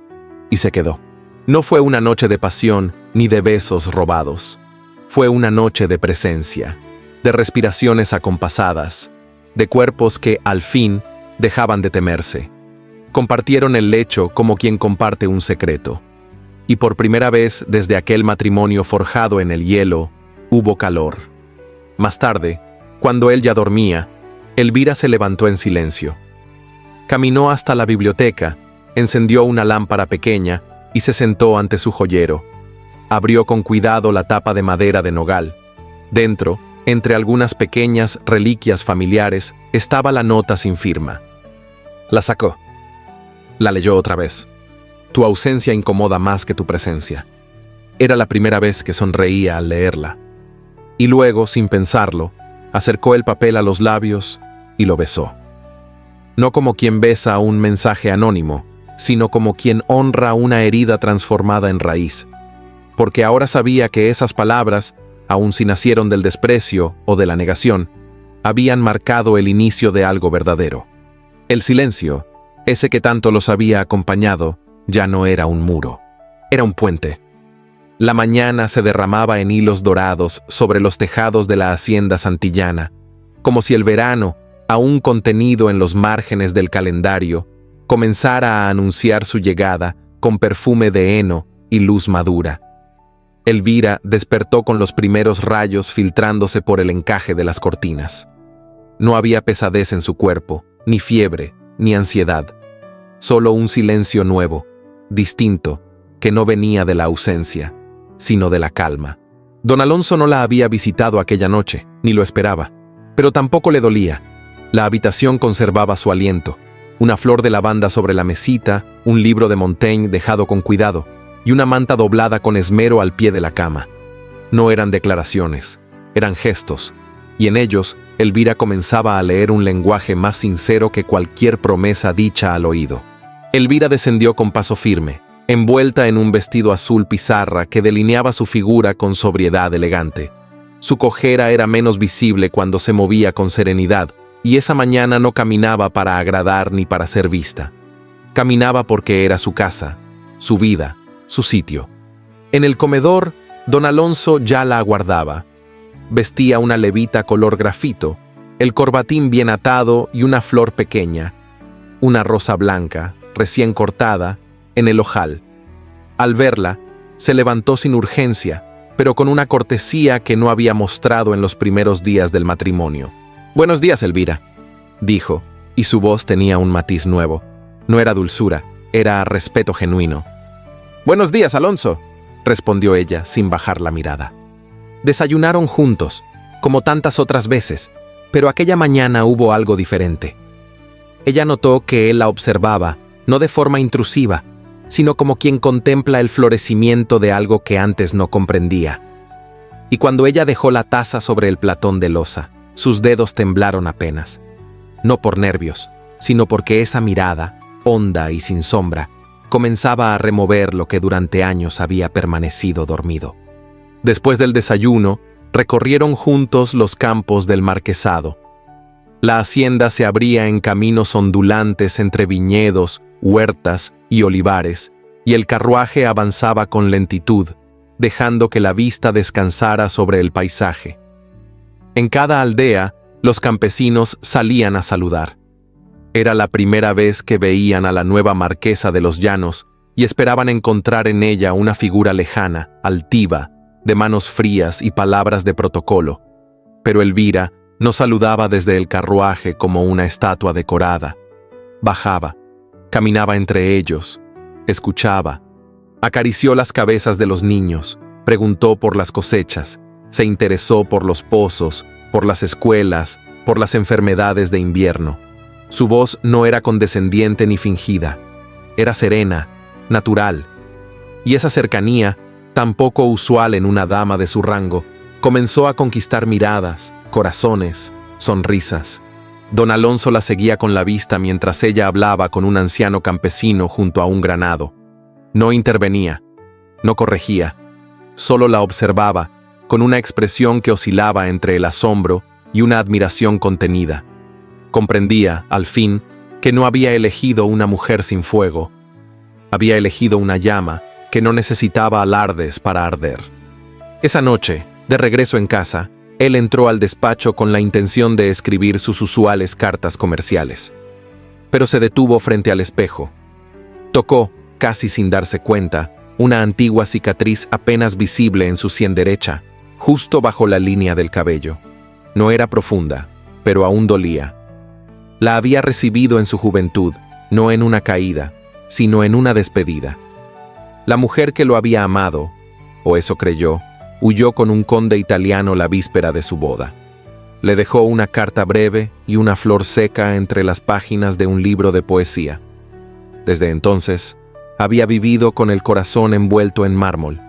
A: y se quedó. No fue una noche de pasión ni de besos robados. Fue una noche de presencia, de respiraciones acompasadas, de cuerpos que, al fin, dejaban de temerse. Compartieron el lecho como quien comparte un secreto. Y por primera vez desde aquel matrimonio forjado en el hielo, hubo calor. Más tarde, cuando él ya dormía, Elvira se levantó en silencio. Caminó hasta la biblioteca, encendió una lámpara pequeña y se sentó ante su joyero. Abrió con cuidado la tapa de madera de nogal. Dentro, entre algunas pequeñas reliquias familiares, estaba la nota sin firma. La sacó. La leyó otra vez. Tu ausencia incomoda más que tu presencia. Era la primera vez que sonreía al leerla. Y luego, sin pensarlo, acercó el papel a los labios y lo besó. No como quien besa un mensaje anónimo, sino como quien honra una herida transformada en raíz, porque ahora sabía que esas palabras, aun si nacieron del desprecio o de la negación, habían marcado el inicio de algo verdadero. El silencio, ese que tanto los había acompañado, ya no era un muro, era un puente. La mañana se derramaba en hilos dorados sobre los tejados de la hacienda santillana, como si el verano, aún contenido en los márgenes del calendario, comenzara a anunciar su llegada con perfume de heno y luz madura. Elvira despertó con los primeros rayos filtrándose por el encaje de las cortinas. No había pesadez en su cuerpo, ni fiebre, ni ansiedad. Solo un silencio nuevo, distinto, que no venía de la ausencia, sino de la calma. Don Alonso no la había visitado aquella noche, ni lo esperaba, pero tampoco le dolía. La habitación conservaba su aliento, una flor de lavanda sobre la mesita, un libro de Montaigne dejado con cuidado, y una manta doblada con esmero al pie de la cama. No eran declaraciones, eran gestos, y en ellos Elvira comenzaba a leer un lenguaje más sincero que cualquier promesa dicha al oído. Elvira descendió con paso firme, envuelta en un vestido azul pizarra que delineaba su figura con sobriedad elegante. Su cojera era menos visible cuando se movía con serenidad, y esa mañana no caminaba para agradar ni para ser vista. Caminaba porque era su casa, su vida, su sitio. En el comedor, don Alonso ya la aguardaba. Vestía una levita color grafito, el corbatín bien atado y una flor pequeña, una rosa blanca, recién cortada, en el ojal. Al verla, se levantó sin urgencia, pero con una cortesía que no había mostrado en los primeros días del matrimonio. «Buenos días, Elvira», dijo, y su voz tenía un matiz nuevo. No era dulzura, era respeto genuino. «Buenos días, Alonso», respondió ella sin bajar la mirada. Desayunaron juntos, como tantas otras veces, pero aquella mañana hubo algo diferente. Ella notó que él la observaba, no de forma intrusiva, sino como quien contempla el florecimiento de algo que antes no comprendía. Y cuando ella dejó la taza sobre el platón de loza, sus dedos temblaron apenas. No por nervios, sino porque esa mirada, honda y sin sombra, comenzaba a remover lo que durante años había permanecido dormido. Después del desayuno, recorrieron juntos los campos del marquesado. La hacienda se abría en caminos ondulantes entre viñedos, huertas y olivares, y el carruaje avanzaba con lentitud, dejando que la vista descansara sobre el paisaje. En cada aldea, los campesinos salían a saludar. Era la primera vez que veían a la nueva marquesa de los Llanos y esperaban encontrar en ella una figura lejana, altiva, de manos frías y palabras de protocolo. Pero Elvira no saludaba desde el carruaje como una estatua decorada. Bajaba, caminaba entre ellos, escuchaba, acarició las cabezas de los niños, preguntó por las cosechas, se interesó por los pozos, por las escuelas, por las enfermedades de invierno. Su voz no era condescendiente ni fingida, era serena, natural, y esa cercanía, tan poco usual en una dama de su rango, comenzó a conquistar miradas, corazones, sonrisas. Don Alonso la seguía con la vista mientras ella hablaba con un anciano campesino junto a un granado. No intervenía, no corregía, solo la observaba, con una expresión que oscilaba entre el asombro y una admiración contenida. Comprendía, al fin, que no había elegido una mujer sin fuego. Había elegido una llama que no necesitaba alardes para arder. Esa noche, de regreso en casa, él entró al despacho con la intención de escribir sus usuales cartas comerciales. Pero se detuvo frente al espejo. Tocó, casi sin darse cuenta, una antigua cicatriz apenas visible en su sien derecha, justo bajo la línea del cabello. No era profunda, pero aún dolía. La había recibido en su juventud, no en una caída, sino en una despedida. La mujer que lo había amado, o eso creyó, huyó con un conde italiano la víspera de su boda. Le dejó una carta breve y una flor seca entre las páginas de un libro de poesía. Desde entonces, había vivido con el corazón envuelto en mármol,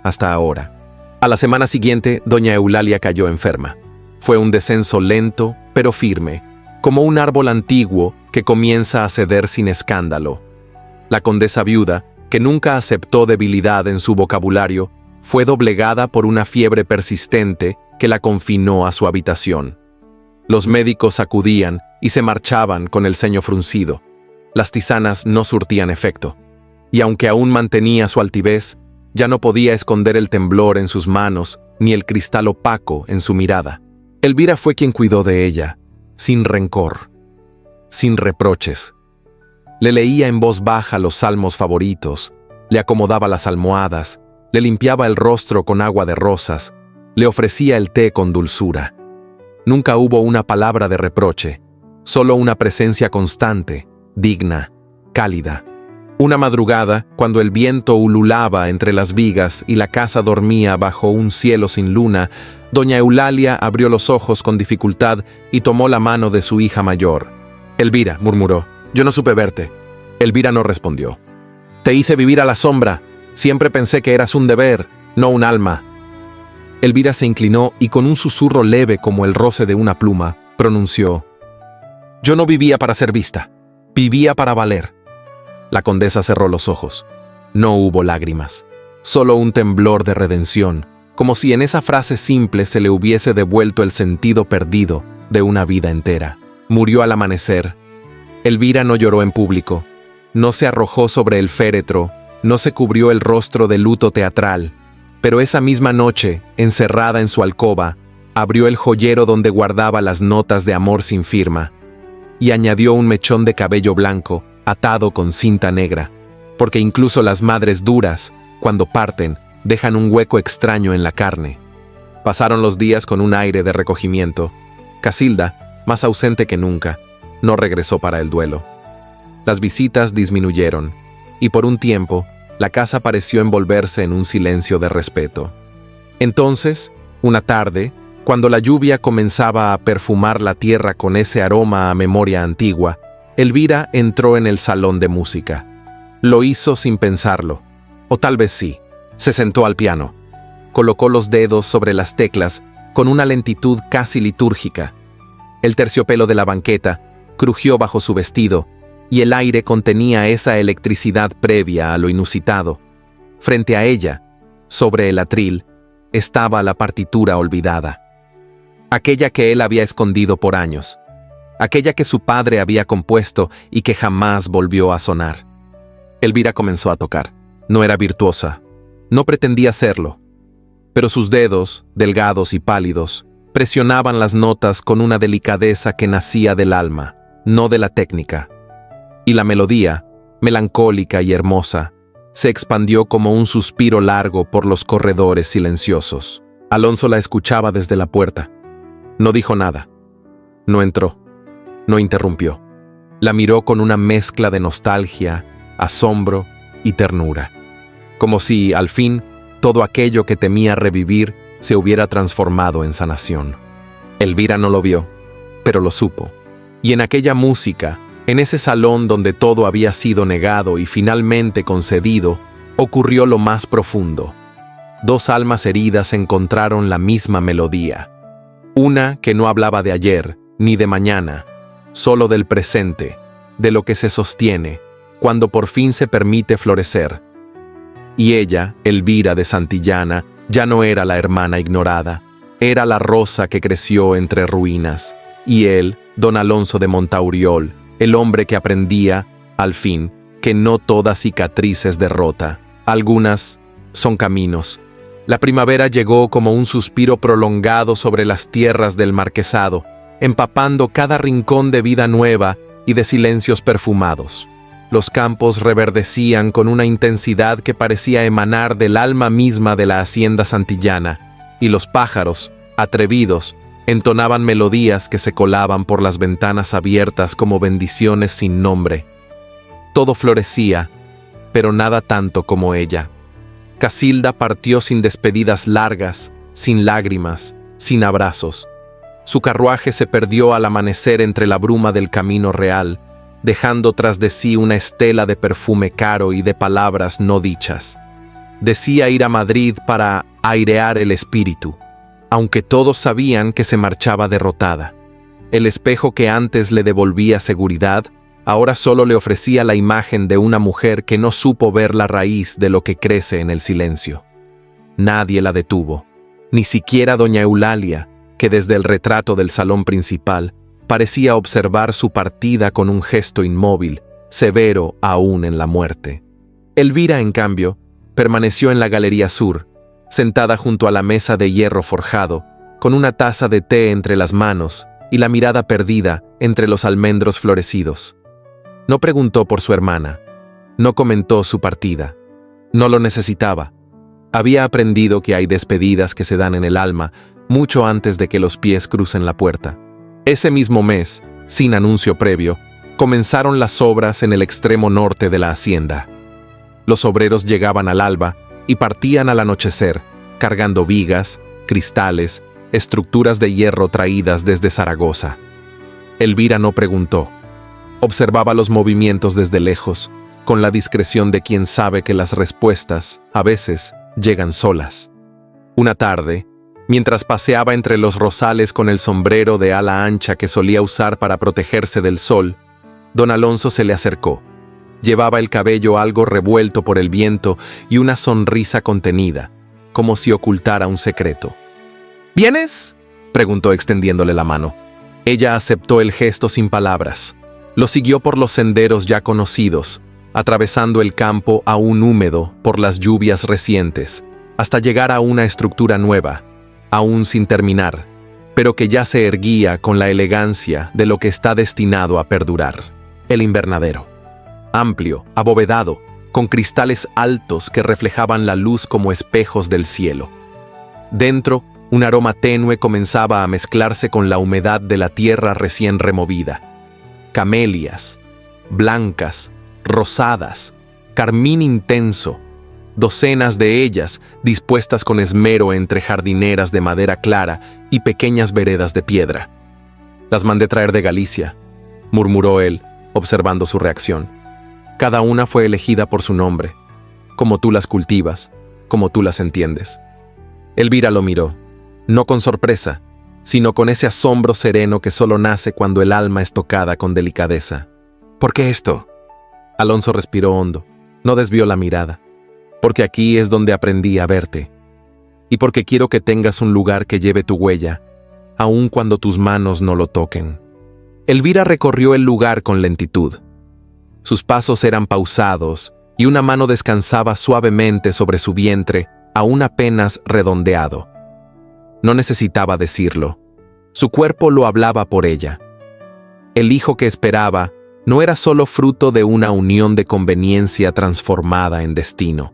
A: hasta ahora. A la semana siguiente, doña Eulalia cayó enferma. Fue un descenso lento, pero firme, como un árbol antiguo que comienza a ceder sin escándalo. La condesa viuda, que nunca aceptó debilidad en su vocabulario, fue doblegada por una fiebre persistente que la confinó a su habitación. Los médicos acudían y se marchaban con el ceño fruncido. Las tisanas no surtían efecto, y aunque aún mantenía su altivez, ya no podía esconder el temblor en sus manos ni el cristal opaco en su mirada. Elvira fue quien cuidó de ella, sin rencor, sin reproches. Le leía en voz baja los salmos favoritos, le acomodaba las almohadas, le limpiaba el rostro con agua de rosas, le ofrecía el té con dulzura. Nunca hubo una palabra de reproche, solo una presencia constante, digna, cálida. Una madrugada, cuando el viento ululaba entre las vigas y la casa dormía bajo un cielo sin luna, doña Eulalia abrió los ojos con dificultad y tomó la mano de su hija mayor. «Elvira», murmuró, «yo no supe verte». Elvira no respondió. «Te hice vivir a la sombra. Siempre pensé que eras un deber, no un alma». Elvira se inclinó y con un susurro leve como el roce de una pluma, pronunció: «Yo no vivía para ser vista, vivía para valer». La condesa cerró los ojos. No hubo lágrimas, solo un temblor de redención, como si en esa frase simple se le hubiese devuelto el sentido perdido de una vida entera. Murió al amanecer. Elvira no lloró en público, no se arrojó sobre el féretro, no se cubrió el rostro de luto teatral, pero esa misma noche, encerrada en su alcoba, abrió el joyero donde guardaba las notas de amor sin firma, y añadió un mechón de cabello blanco, atado con cinta negra, porque incluso las madres duras, cuando parten, dejan un hueco extraño en la carne. Pasaron los días con un aire de recogimiento. Casilda, más ausente que nunca, no regresó para el duelo. Las visitas disminuyeron, y por un tiempo, la casa pareció envolverse en un silencio de respeto. Entonces, una tarde, cuando la lluvia comenzaba a perfumar la tierra con ese aroma a memoria antigua, Elvira entró en el salón de música. Lo hizo sin pensarlo, o tal vez sí. Se sentó al piano. Colocó los dedos sobre las teclas con una lentitud casi litúrgica. El terciopelo de la banqueta crujió bajo su vestido y el aire contenía esa electricidad previa a lo inusitado. Frente a ella, sobre el atril, estaba la partitura olvidada. Aquella que él había escondido por años. Aquella que su padre había compuesto y que jamás volvió a sonar. Elvira comenzó a tocar. No era virtuosa. No pretendía serlo. Pero sus dedos, delgados y pálidos, presionaban las notas con una delicadeza que nacía del alma, no de la técnica. Y la melodía, melancólica y hermosa, se expandió como un suspiro largo por los corredores silenciosos. Alonso la escuchaba desde la puerta. No dijo nada. No entró. No interrumpió. La miró con una mezcla de nostalgia, asombro y ternura. Como si, al fin, todo aquello que temía revivir se hubiera transformado en sanación. Elvira no lo vio, pero lo supo. Y en aquella música, en ese salón donde todo había sido negado y finalmente concedido, ocurrió lo más profundo. Dos almas heridas encontraron la misma melodía. Una que no hablaba de ayer ni de mañana, solo del presente, de lo que se sostiene, cuando por fin se permite florecer. Y ella, Elvira de Santillana, ya no era la hermana ignorada, era la rosa que creció entre ruinas, y él, don Alonso de Montauriol, el hombre que aprendía, al fin, que no toda cicatriz es derrota, algunas son caminos. La primavera llegó como un suspiro prolongado sobre las tierras del marquesado, empapando cada rincón de vida nueva y de silencios perfumados. Los campos reverdecían con una intensidad que parecía emanar del alma misma de la hacienda santillana, y los pájaros, atrevidos, entonaban melodías que se colaban por las ventanas abiertas como bendiciones sin nombre. Todo florecía, pero nada tanto como ella. Casilda partió sin despedidas largas, sin lágrimas, sin abrazos. Su carruaje se perdió al amanecer entre la bruma del camino real, dejando tras de sí una estela de perfume caro y de palabras no dichas. Decía ir a Madrid para airear el espíritu, aunque todos sabían que se marchaba derrotada. El espejo que antes le devolvía seguridad, ahora solo le ofrecía la imagen de una mujer que no supo ver la raíz de lo que crece en el silencio. Nadie la detuvo, ni siquiera doña Eulalia, que desde el retrato del salón principal parecía observar su partida con un gesto inmóvil, severo aún en la muerte. Elvira, en cambio, permaneció en la galería sur, sentada junto a la mesa de hierro forjado, con una taza de té entre las manos y la mirada perdida entre los almendros florecidos. No preguntó por su hermana, no comentó su partida, no lo necesitaba. Había aprendido que hay despedidas que se dan en el alma mucho antes de que los pies crucen la puerta. Ese mismo mes, sin anuncio previo, comenzaron las obras en el extremo norte de la hacienda. Los obreros llegaban al alba y partían al anochecer, cargando vigas, cristales, estructuras de hierro traídas desde Zaragoza. Elvira no preguntó. Observaba los movimientos desde lejos, con la discreción de quien sabe que las respuestas, a veces, llegan solas. Una tarde, mientras paseaba entre los rosales con el sombrero de ala ancha que solía usar para protegerse del sol, don Alonso se le acercó. Llevaba el cabello algo revuelto por el viento y una sonrisa contenida, como si ocultara un secreto. ¿Vienes?, preguntó extendiéndole la mano. Ella aceptó el gesto sin palabras. Lo siguió por los senderos ya conocidos, atravesando el campo aún húmedo por las lluvias recientes, hasta llegar a una estructura nueva, aún sin terminar, pero que ya se erguía con la elegancia de lo que está destinado a perdurar: el invernadero. Amplio, abovedado, con cristales altos que reflejaban la luz como espejos del cielo. Dentro, un aroma tenue comenzaba a mezclarse con la humedad de la tierra recién removida. Camelias, blancas, rosadas, carmín intenso, docenas de ellas dispuestas con esmero entre jardineras de madera clara y pequeñas veredas de piedra. «Las mandé traer de Galicia», murmuró él, observando su reacción. «Cada una fue elegida por su nombre, como tú las cultivas, como tú las entiendes». Elvira lo miró, no con sorpresa, sino con ese asombro sereno que solo nace cuando el alma es tocada con delicadeza. «¿Por qué esto?». Alonso respiró hondo, no desvió la mirada. «Porque aquí es donde aprendí a verte, y porque quiero que tengas un lugar que lleve tu huella, aun cuando tus manos no lo toquen». Elvira recorrió el lugar con lentitud. Sus pasos eran pausados y una mano descansaba suavemente sobre su vientre, aún apenas redondeado. No necesitaba decirlo. Su cuerpo lo hablaba por ella. El hijo que esperaba no era solo fruto de una unión de conveniencia transformada en destino.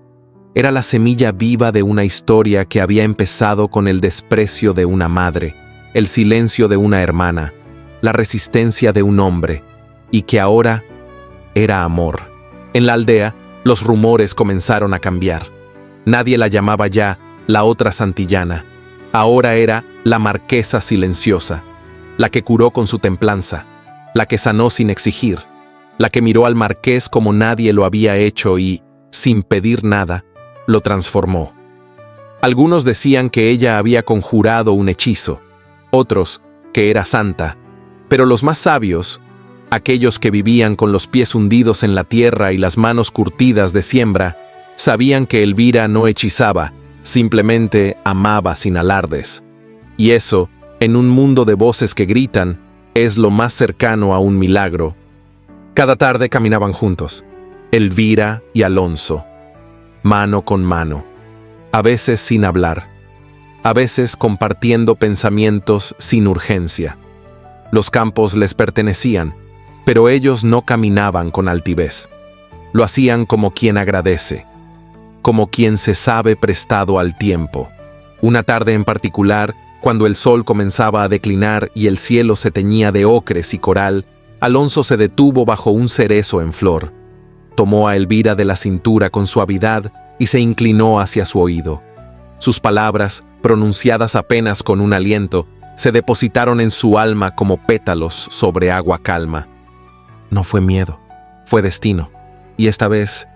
A: Era la semilla viva de una historia que había empezado con el desprecio de una madre, el silencio de una hermana, la resistencia de un hombre, y que ahora era amor. En la aldea, los rumores comenzaron a cambiar. Nadie la llamaba ya la otra Santillana. Ahora era la marquesa silenciosa, la que curó con su templanza, la que sanó sin exigir, la que miró al marqués como nadie lo había hecho y, sin pedir nada, lo transformó. Algunos decían que ella había conjurado un hechizo, otros que era santa, pero los más sabios, aquellos que vivían con los pies hundidos en la tierra y las manos curtidas de siembra, sabían que Elvira no hechizaba, simplemente amaba sin alardes. Y eso, en un mundo de voces que gritan, es lo más cercano a un milagro. Cada tarde caminaban juntos, Elvira y Alonso, mano con mano, a veces sin hablar, a veces compartiendo pensamientos sin urgencia. Los campos les pertenecían, pero ellos no caminaban con altivez. Lo hacían como quien agradece, como quien se sabe prestado al tiempo. Una tarde en particular, cuando el sol comenzaba a declinar y el cielo se teñía de ocres y coral, Alonso se detuvo bajo un cerezo en flor. Tomó a Elvira de la cintura con suavidad y se inclinó hacia su oído. Sus palabras, pronunciadas apenas con un aliento, se depositaron en su alma como pétalos sobre agua calma. No fue miedo, fue destino, y esta vez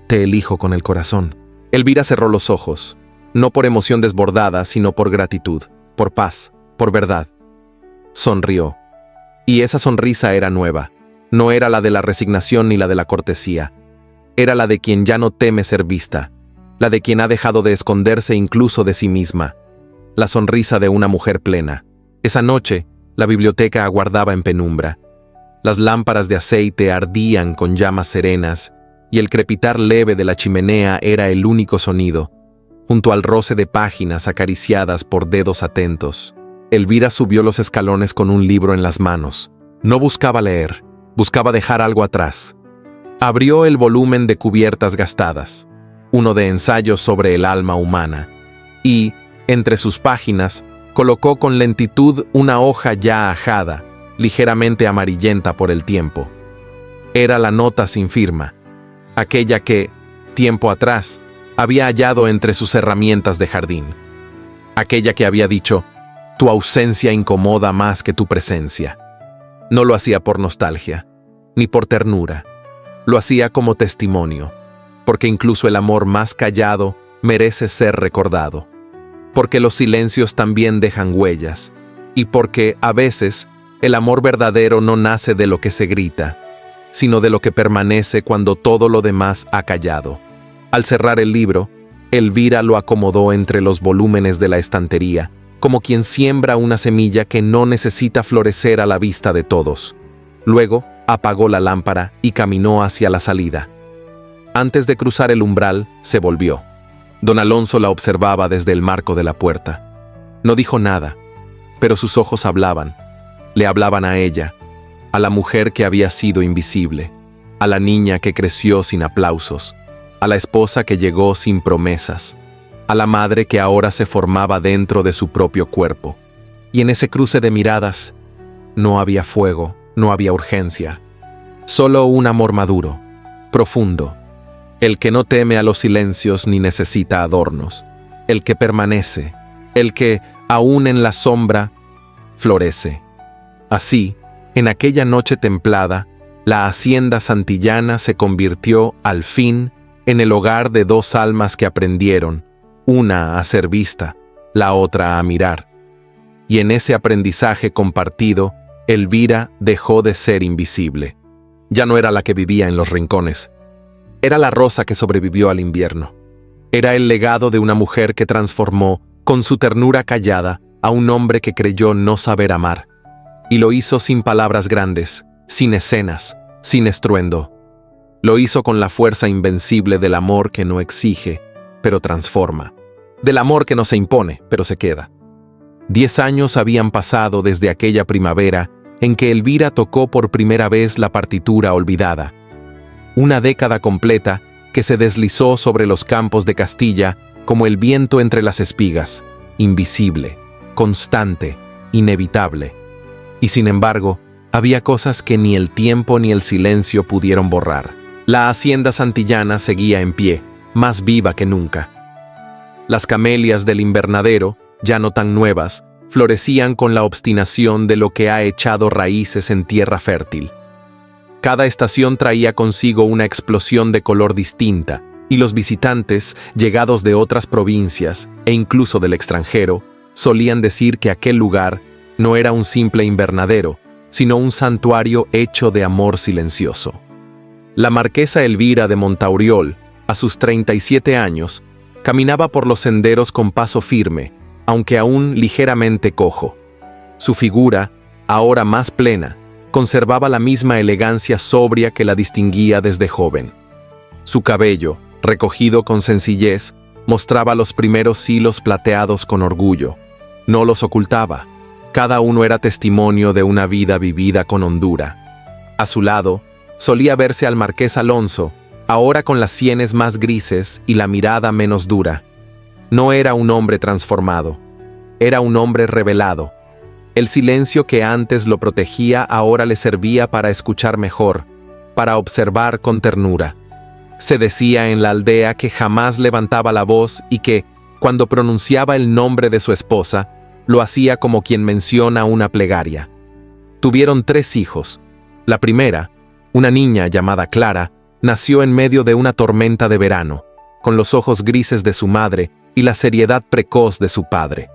A: te elijo con el corazón. Elvira cerró los ojos. no por emoción desbordada, sino por gratitud, por paz, por verdad. Sonrió. Y esa sonrisa era nueva. No era la de la resignación ni la de la cortesía. Era la de quien ya no teme ser vista, la de quien ha dejado de esconderse incluso de sí misma. La sonrisa de una mujer plena. Esa noche, la biblioteca aguardaba en penumbra. Las lámparas de aceite ardían con llamas serenas, y el crepitar leve de la chimenea era el único sonido, junto al roce de páginas acariciadas por dedos atentos. Elvira subió los escalones con un libro en las manos. No buscaba leer, buscaba dejar algo atrás. Abrió el volumen de cubiertas gastadas, uno de ensayos sobre el alma humana, y, entre sus páginas, colocó con lentitud una hoja ya ajada, ligeramente amarillenta por el tiempo. Era la nota sin firma, aquella que, tiempo atrás, había hallado entre sus herramientas de jardín. Aquella que había dicho: «Tu ausencia incomoda más que tu presencia». No lo hacía por nostalgia, ni por ternura. Lo hacía como testimonio, porque incluso el amor más callado merece ser recordado. Porque los silencios también dejan huellas, y porque, a veces, el amor verdadero no nace de lo que se grita, sino de lo que permanece cuando todo lo demás ha callado. Al cerrar el libro, Elvira lo acomodó entre los volúmenes de la estantería, como quien siembra una semilla que no necesita florecer a la vista de todos. Luego, apagó la lámpara y caminó hacia la salida. Antes de cruzar el umbral, se volvió. Don Alonso la observaba desde el marco de la puerta. No dijo nada, pero sus ojos hablaban. Le hablaban a ella, a la mujer que había sido invisible, a la niña que creció sin aplausos, a la esposa que llegó sin promesas, a la madre que ahora se formaba dentro de su propio cuerpo. Y en ese cruce de miradas, no había fuego, no había urgencia, solo un amor maduro, profundo, el que no teme a los silencios ni necesita adornos, el que permanece, el que, aún en la sombra, florece. Así, en aquella noche templada, la hacienda santillana se convirtió, al fin, en el hogar de dos almas que aprendieron, una a ser vista, la otra a mirar. Y en ese aprendizaje compartido, Elvira dejó de ser invisible. Ya no era la que vivía en los rincones. Era la rosa que sobrevivió al invierno. Era el legado de una mujer que transformó, con su ternura callada, a un hombre que creyó no saber amar. Y lo hizo sin palabras grandes, sin escenas, sin estruendo. Lo hizo con la fuerza invencible del amor que no exige, pero transforma. Del amor que no se impone, pero se queda. 10 años habían pasado desde aquella primavera en que Elvira tocó por primera vez la partitura olvidada. Una década completa que se deslizó sobre los campos de Castilla como el viento entre las espigas, invisible, constante, inevitable. Y sin embargo, había cosas que ni el tiempo ni el silencio pudieron borrar. La hacienda santillana seguía en pie, más viva que nunca. Las camelias del invernadero, ya no tan nuevas, florecían con la obstinación de lo que ha echado raíces en tierra fértil. Cada estación traía consigo una explosión de color distinta, y los visitantes, llegados de otras provincias e incluso del extranjero, solían decir que aquel lugar no era un simple invernadero, sino un santuario hecho de amor silencioso. La marquesa Elvira de Montauriol, a sus 37 años, caminaba por los senderos con paso firme, aunque aún ligeramente cojo. Su figura, ahora más plena, conservaba la misma elegancia sobria que la distinguía desde joven. Su cabello, recogido con sencillez, mostraba los primeros hilos plateados con orgullo. No los ocultaba. Cada uno era testimonio de una vida vivida con hondura. A su lado, solía verse al marqués Alonso, ahora con las sienes más grises y la mirada menos dura. No era un hombre transformado, era un hombre revelado. El silencio que antes lo protegía ahora le servía para escuchar mejor, para observar con ternura. Se decía en la aldea que jamás levantaba la voz y que, cuando pronunciaba el nombre de su esposa, lo hacía como quien menciona una plegaria. Tuvieron 3 hijos. La primera, una niña llamada Clara, nació en medio de una tormenta de verano, con los ojos grises de su madre y la seriedad precoz de su padre.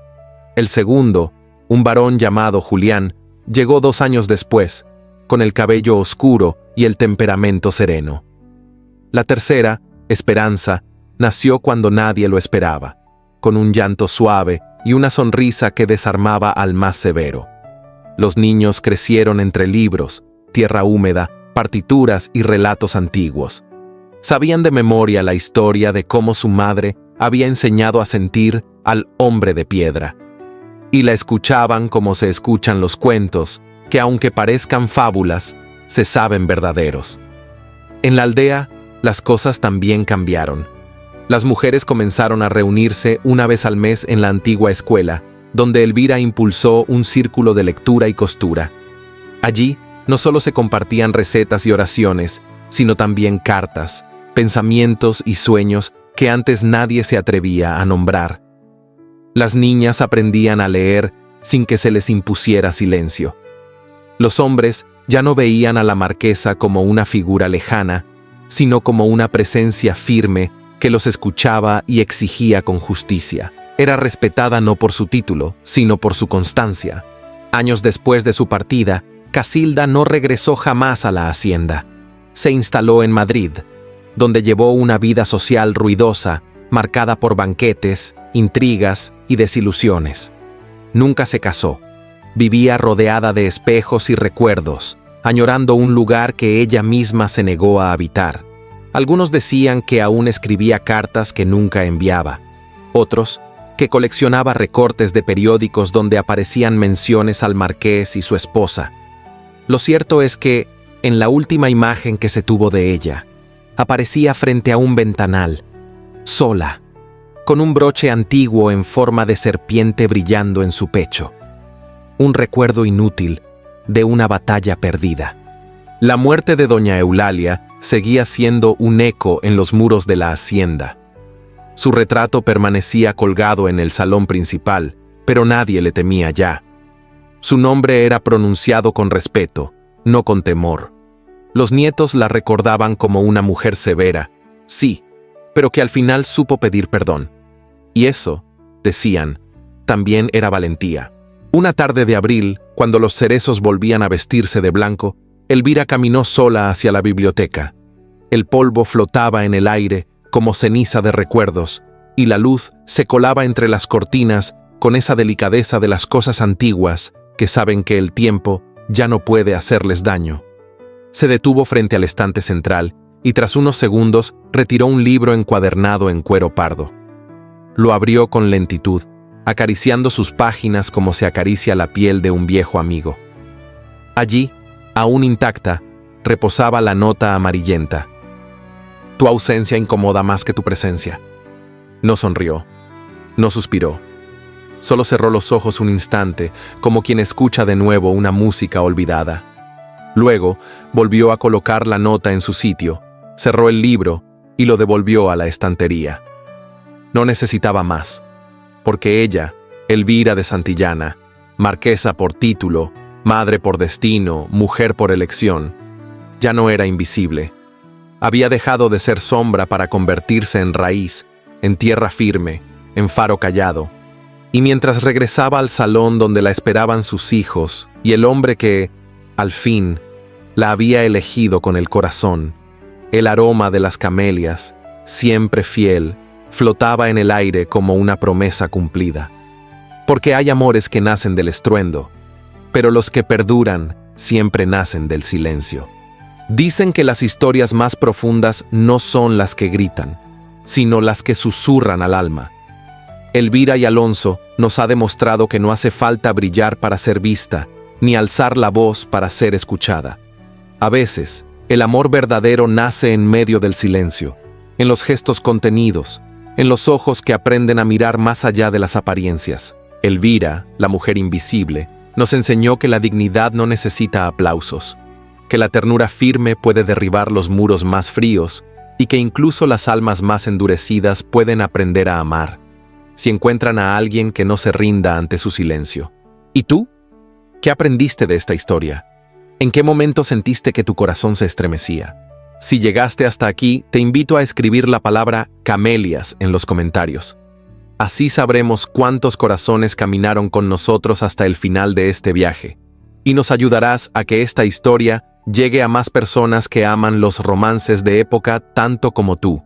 A: El segundo, un varón llamado Julián, llegó 2 años después, con el cabello oscuro y el temperamento sereno. La tercera, Esperanza, nació cuando nadie lo esperaba, con un llanto suave y una sonrisa que desarmaba al más severo. Los niños crecieron entre libros, tierra húmeda, partituras y relatos antiguos. Sabían de memoria la historia de cómo su madre había enseñado a sentir al hombre de piedra. Y la escuchaban como se escuchan los cuentos, que aunque parezcan fábulas, se saben verdaderos. En la aldea, las cosas también cambiaron. Las mujeres comenzaron a reunirse una vez al mes en la antigua escuela, donde Elvira impulsó un círculo de lectura y costura. Allí, no solo se compartían recetas y oraciones, sino también cartas, pensamientos y sueños que antes nadie se atrevía a nombrar. Las niñas aprendían a leer sin que se les impusiera silencio. Los hombres ya no veían a la marquesa como una figura lejana, sino como una presencia firme que los escuchaba y exigía con justicia. Era respetada no por su título, sino por su constancia. Años después de su partida, Casilda no regresó jamás a la hacienda. Se instaló en Madrid, donde llevó una vida social ruidosa, marcada por banquetes, intrigas y desilusiones. Nunca se casó. Vivía rodeada de espejos y recuerdos, añorando un lugar que ella misma se negó a habitar. Algunos decían que aún escribía cartas que nunca enviaba. Otros, que coleccionaba recortes de periódicos donde aparecían menciones al marqués y su esposa. Lo cierto es que, en la última imagen que se tuvo de ella, aparecía frente a un ventanal, sola, con un broche antiguo en forma de serpiente brillando en su pecho. Un recuerdo inútil de una batalla perdida. La muerte de doña Eulalia seguía siendo un eco en los muros de la hacienda. Su retrato permanecía colgado en el salón principal, pero nadie le temía ya. Su nombre era pronunciado con respeto, no con temor. Los nietos la recordaban como una mujer severa, sí, pero que al final supo pedir perdón. Y eso, decían, también era valentía. Una tarde de abril, cuando los cerezos volvían a vestirse de blanco, Elvira caminó sola hacia la biblioteca. El polvo flotaba en el aire como ceniza de recuerdos, y la luz se colaba entre las cortinas con esa delicadeza de las cosas antiguas que saben que el tiempo ya no puede hacerles daño. Se detuvo frente al estante central y tras unos segundos retiró un libro encuadernado en cuero pardo. Lo abrió con lentitud, acariciando sus páginas como se acaricia la piel de un viejo amigo. Allí, aún intacta, reposaba la nota amarillenta. Tu ausencia incomoda más que tu presencia. No sonrió, no suspiró. Solo cerró los ojos un instante, como quien escucha de nuevo una música olvidada. Luego, volvió a colocar la nota en su sitio, cerró el libro y lo devolvió a la estantería. No necesitaba más, porque ella, Elvira de Santillana, marquesa por título, madre por destino, mujer por elección, ya no era invisible. Había dejado de ser sombra para convertirse en raíz, en tierra firme, en faro callado. Y mientras regresaba al salón donde la esperaban sus hijos y el hombre que, al fin, la había elegido con el corazón, el aroma de las camelias, siempre fiel, flotaba en el aire como una promesa cumplida. Porque hay amores que nacen del estruendo, pero los que perduran siempre nacen del silencio. Dicen que las historias más profundas no son las que gritan, sino las que susurran al alma. Elvira y Alonso nos ha demostrado que no hace falta brillar para ser vista, ni alzar la voz para ser escuchada. A veces, el amor verdadero nace en medio del silencio, en los gestos contenidos, en los ojos que aprenden a mirar más allá de las apariencias. Elvira, la mujer invisible, nos enseñó que la dignidad no necesita aplausos, que la ternura firme puede derribar los muros más fríos y que incluso las almas más endurecidas pueden aprender a amar, si encuentran a alguien que no se rinda ante su silencio. ¿Y tú? ¿Qué aprendiste de esta historia? ¿En qué momento sentiste que tu corazón se estremecía? Si llegaste hasta aquí, te invito a escribir la palabra camelias en los comentarios. Así sabremos cuántos corazones caminaron con nosotros hasta el final de este viaje. Y nos ayudarás a que esta historia llegue a más personas que aman los romances de época tanto como tú.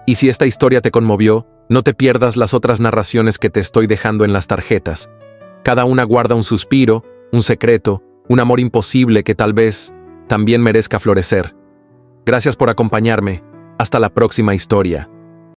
A: Y si esta historia te conmovió, no te pierdas las otras narraciones que te estoy dejando en las tarjetas. Cada una guarda un suspiro, un secreto, un amor imposible que tal vez también merezca florecer. Gracias por acompañarme. Hasta la próxima historia.